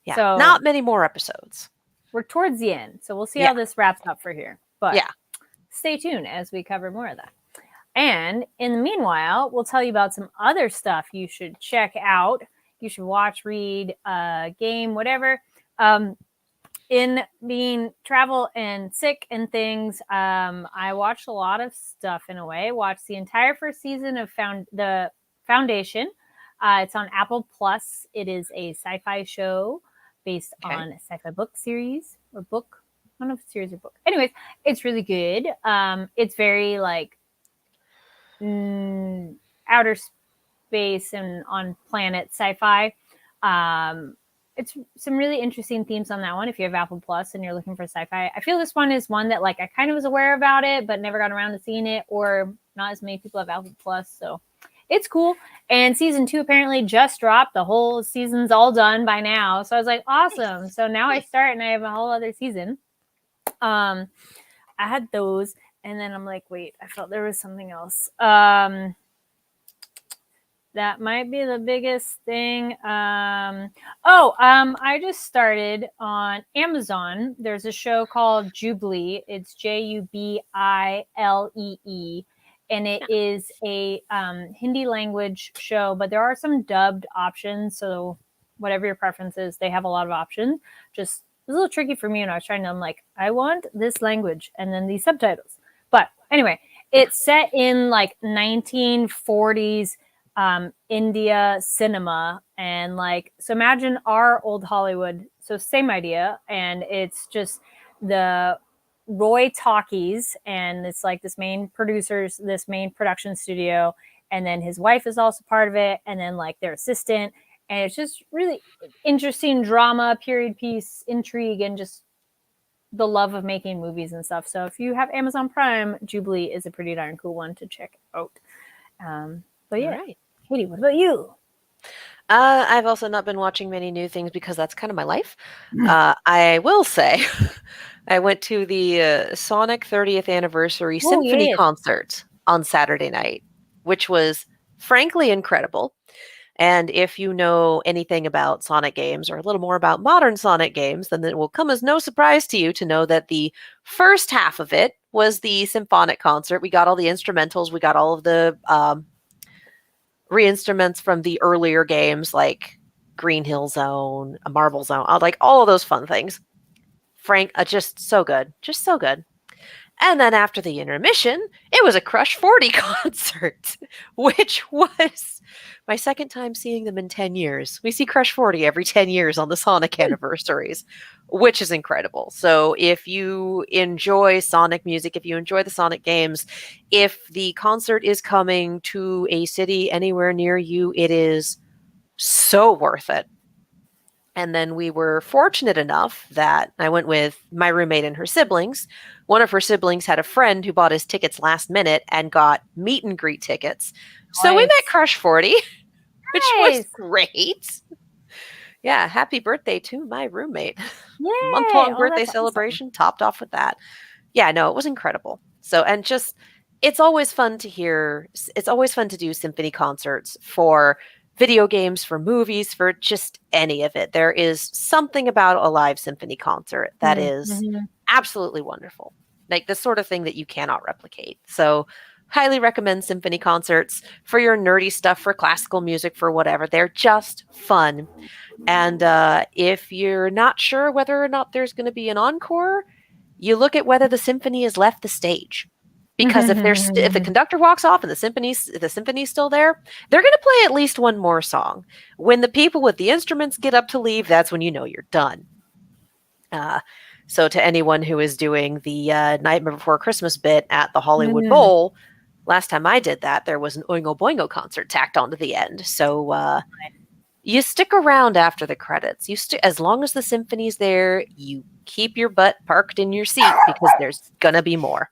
Yeah, so not many more episodes. We're towards the end, so we'll see Yeah. how this wraps up for here. But Yeah. stay tuned as we cover more of that. And in the meanwhile, we'll tell you about some other stuff you should check out. You should watch, read, game, whatever. In being travel and sick and things, I watched a lot of stuff in a way. Watched the entire first season of the Foundation. It's on Apple Plus. It is a sci-fi show based on a sci-fi book series or book. I don't know if it's series or book. Anyways, it's really good. It's very like outer space and on planet sci-fi. It's some really interesting themes on that one. If you have Apple Plus and you're looking for sci-fi, I feel this one is one that like I kind of was aware about it, but never got around to seeing it, or not as many people have Apple Plus, so it's cool. And season 2 apparently just dropped. The whole season's all done by now, so I was like, awesome. So now I start and I have a whole other season. I had those, and then I'm like, wait, I felt there was something else. That might be the biggest thing. I just started on Amazon. There's a show called Jubilee. It's Jubilee, and it is a Hindi language show, but there are some dubbed options. So whatever your preference is, they have a lot of options. Just it was a little tricky for me when I was trying to. I'm like, I want this language and then these subtitles. But anyway, it's set in like 1940s. India cinema, and like, so imagine our old Hollywood. So same idea, and it's just the Roy Talkies, and it's like this main production studio, and then his wife is also part of it, and then like their assistant, and it's just really interesting drama, period piece, intrigue, and just the love of making movies and stuff. So if you have Amazon Prime, Jubilee is a pretty darn cool one to check out. But yeah. All right. Katie, what about you? I've also not been watching many new things because that's kind of my life. I will say, I went to the Sonic 30th anniversary symphony concert on Saturday night, which was frankly incredible. And if you know anything about Sonic games or a little more about modern Sonic games, then it will come as no surprise to you to know that the first half of it was the symphonic concert. We got all the instrumentals. We got all of the re-instruments from the earlier games like Green Hill Zone, a Marble Zone, like all of those fun things. Frank, just so good. Just so good. And then after the intermission, it was a Crush 40 concert, which was my second time seeing them in 10 years. We see Crush 40 every 10 years on the Sonic anniversaries, which is incredible. So if you enjoy Sonic music, if you enjoy the Sonic games, if the concert is coming to a city anywhere near you, it is so worth it. And then we were fortunate enough that I went with my roommate and her siblings. One of her siblings had a friend who bought his tickets last minute and got meet and greet tickets. So we Nice. met Crush 40, which was Nice. great. Yeah, happy birthday to my roommate. Yay. Month-long Oh, birthday that's awesome. celebration, topped off with that. Yeah, no, it was incredible. So, and just, it's always fun to do symphony concerts for video games, for movies, for just any of it. There is something about a live symphony concert that is Mhm. absolutely wonderful. Like the sort of thing that you cannot replicate. So, highly recommend symphony concerts for your nerdy stuff, for classical music, for whatever. They're just fun. And if you're not sure whether or not there's going to be an encore, you look at whether the symphony has left the stage. Because if if the conductor walks off and the symphony's still there, they're going to play at least one more song. When the people with the instruments get up to leave, that's when you know you're done. So to anyone who is doing the Nightmare Before Christmas bit at the Hollywood Bowl, last time I did that, there was an Oingo Boingo concert tacked onto the end. So you stick around after the credits. As long as the symphony's there, you keep your butt parked in your seat because there's gonna be more.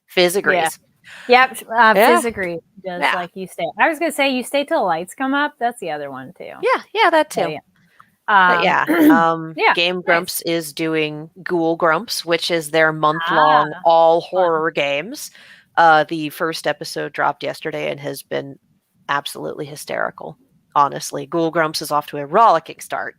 Fizz agrees. Yeah. Yep. Yeah. Fizz agrees. Does Yeah. like you stay. I was gonna say you stay till the lights come up. That's the other one too. Yeah, that too. So, yeah. But yeah, yeah, Game nice. Grumps is doing Ghoul Grumps, which is their month-long all horror games. The first episode dropped yesterday and has been absolutely hysterical. Honestly, Ghoul Grumps is off to a rollicking start.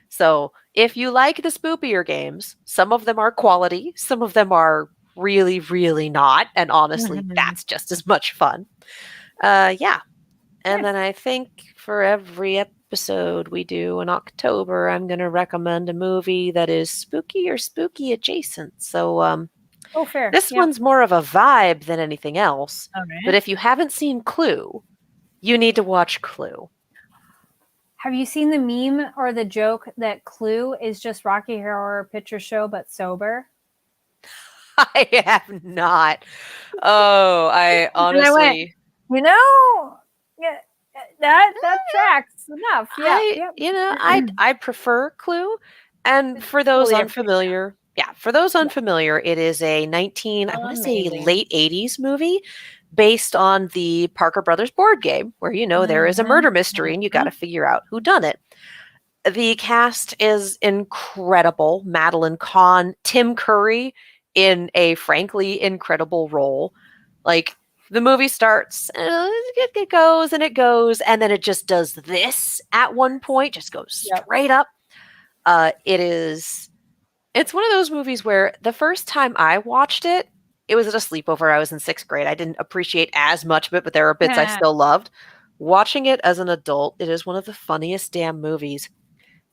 So if you like the spoopier games, some of them are quality, some of them are really, really not. And honestly, that's just as much fun. Yeah. And then I think for every episode we do in October, I'm going to recommend a movie that is spooky or spooky adjacent. So fair. This one's more of a vibe than anything else. Okay. But if you haven't seen Clue, you need to watch Clue. Have you seen the meme or the joke that Clue is just Rocky Horror Picture Show but sober? I have not. Oh, I honestly. Yeah, that tracks enough. Yeah, I prefer Clue, and for those unfamiliar, it is a I want to say late 80s movie based on the Parker Brothers board game, where there is a murder mystery and you got to figure out who done it. The cast is incredible. Madeline Kahn, Tim Curry in a frankly incredible role. Like, the movie starts, it goes and it goes, and then it just does this at one point, just goes straight up. It's one of those movies where the first time I watched it, it was at a sleepover. I was in 6th grade. I didn't appreciate as much of it, but there are bits I still loved. Watching it as an adult, it is one of the funniest damn movies.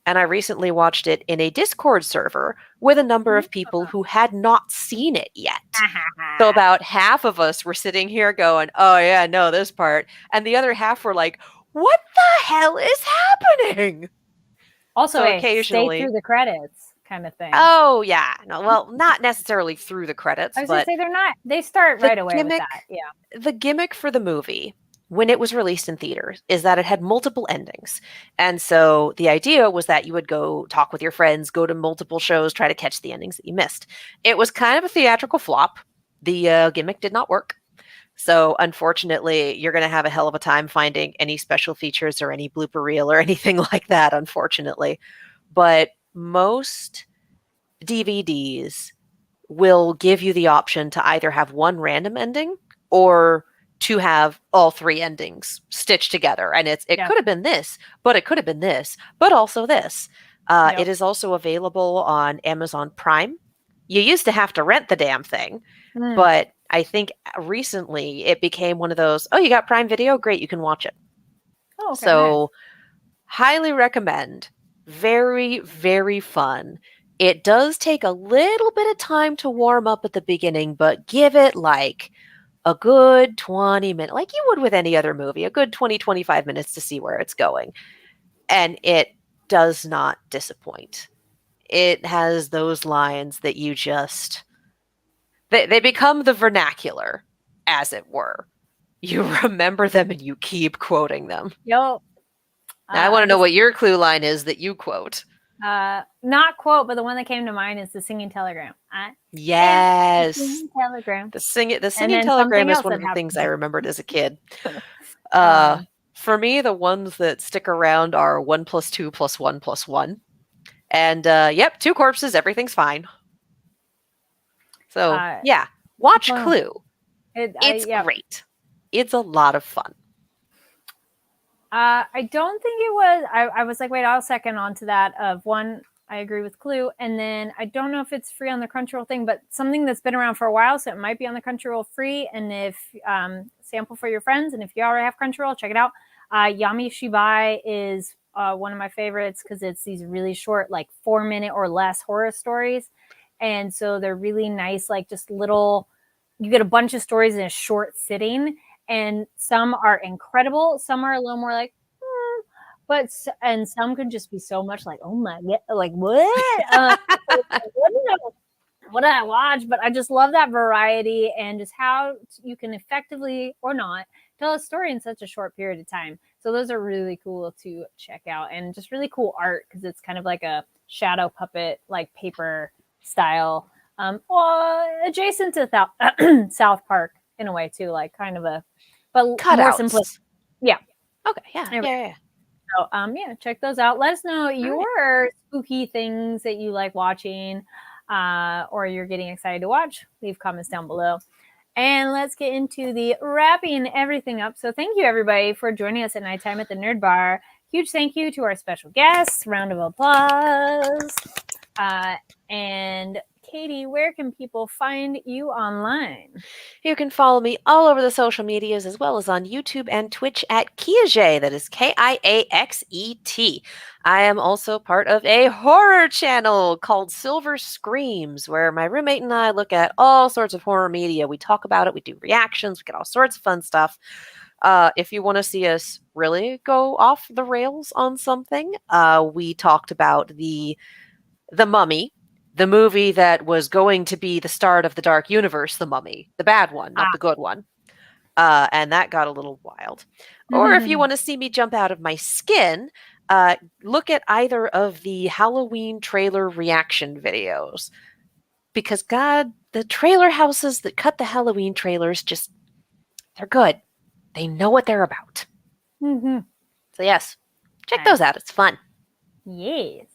And I recently watched it in a Discord server with a number of people who had not seen it yet. So about half of us were sitting here going, oh yeah, no, this part. And the other half were like, what the hell is happening? Also, so occasionally, stay through the credits kind of thing. Oh yeah. No, well, not necessarily through the credits. I was going to say they're not. They start right away with that. Yeah. The gimmick for the movie, when it was released in theaters, is that it had multiple endings. And so the idea was that you would go talk with your friends, go to multiple shows, try to catch the endings that you missed. It was kind of a theatrical flop. The gimmick did not work. So unfortunately, you're going to have a hell of a time finding any special features or any blooper reel or anything like that, unfortunately. But most DVDs will give you the option to either have one random ending or to have all 3 endings stitched together. And it could have been this, but it could have been this, but also this. It is also available on Amazon Prime. You used to have to rent the damn thing, but I think recently it became one of those, oh, you got Prime Video? Great, you can watch it. Oh, okay, so highly recommend. Very, very fun. It does take a little bit of time to warm up at the beginning, but give it like a good 20 minutes, like you would with any other movie, a good 20, 25 minutes to see where it's going. And it does not disappoint. It has those lines that you just, they become the vernacular, as it were. You remember them and you keep quoting them. Yo. I want to know what your Clue line is that you quote. Not quote, but the one that came to mind is the singing telegram. Yes. Singing telegram. The singing then telegram something is else one that of the things I happened. remembered as a kid. Um, For me, the ones that stick around are 1 + 2 + 1 + 1. And yep, 2 corpses, everything's fine. So yeah, watch well, Clue. It's yeah. great. It's a lot of fun. I don't think it was. I was like, wait, I'll second on to that. Of one, I agree with Clue, and then I don't know if it's free on the Crunchyroll thing, but something that's been around for a while, so it might be on the Crunchyroll free. And if sample for your friends, and if you already have Crunchyroll, check it out. Yami Shibai is one of my favorites because it's these really short, like 4-minute or less horror stories, and so they're really nice, like just little. You get a bunch of stories in a short sitting, and some are incredible. Some are a little more like, but and some could just be so much like, oh my god, like what? What did I watch? But I just love that variety and just how you can effectively or not tell a story in such a short period of time. So those are really cool to check out, and just really cool art because it's kind of like a shadow puppet, like paper style, adjacent to South Park in a way too, like kind of a, but more simplistic. Cutouts. Yeah. Okay. Yeah. So yeah, check those out. Let us know your spooky things that you like watching, or you're getting excited to watch. Leave comments down below. And let's get into the wrapping everything up. So thank you everybody for joining us at nighttime at the Nerd Bar. Huge thank you to our special guests. Round of applause. And Katie, where can people find you online? You can follow me all over the social medias as well as on YouTube and Twitch at Kiaxet. That is Kiaxet. I am also part of a horror channel called Silver Screams, where my roommate and I look at all sorts of horror media. We talk about it, we do reactions, we get all sorts of fun stuff. If you want to see us really go off the rails on something, we talked about the Mummy, the movie that was going to be the start of the Dark Universe, The Mummy, the bad one, not the good one. And that got a little wild. Or if you want to see me jump out of my skin, look at either of the Halloween trailer reaction videos. Because, God, the trailer houses that cut the Halloween trailers they're good. They know what they're about. So, yes, check those out. It's fun. Yes.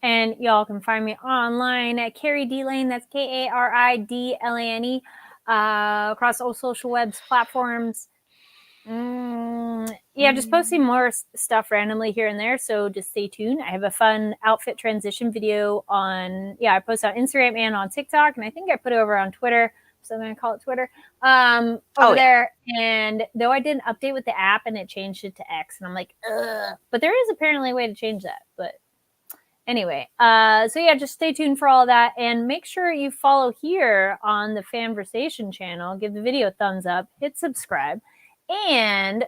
And y'all can find me online at Carrie D Lane. That's KARIDLANE. Across all social webs platforms. Yeah, just posting more stuff randomly here and there. So just stay tuned. I have a fun outfit transition video on, I post on Instagram and on TikTok. And I think I put it over on Twitter. So I'm going to call it Twitter. There. And though I did an update with the app and it changed it to X. And I'm like, ugh. But there is apparently a way to change that. But anyway, so yeah, just stay tuned for all that. And make sure you follow here on the Fanversation channel. Give the video a thumbs up. Hit subscribe. And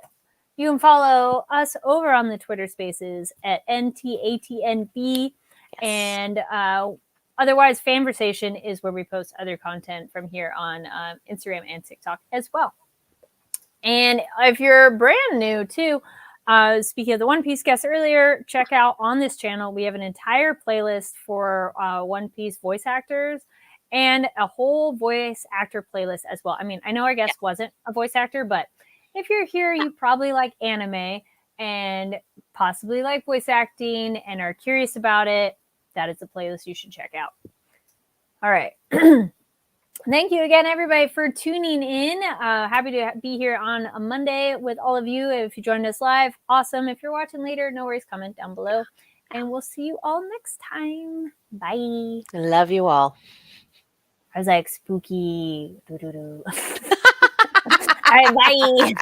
you can follow us over on the Twitter Spaces at NTATNB. Yes. And otherwise, Fanversation is where we post other content from here on Instagram and TikTok as well. And if you're brand new too, speaking of the One Piece guest earlier, check out on this channel. We have an entire playlist for One Piece voice actors and a whole voice actor playlist as well. I mean, I know our guest wasn't a voice actor, but if you're here, you probably like anime and possibly like voice acting and are curious about it. That is a playlist you should check out. All right. Thank you again, everybody, for tuning in. Happy to be here on a Monday with all of you. If you joined us live, awesome. If you're watching later, no worries, comment down below. And we'll see you all next time. Bye. Love you all. I was like, spooky. All right, bye.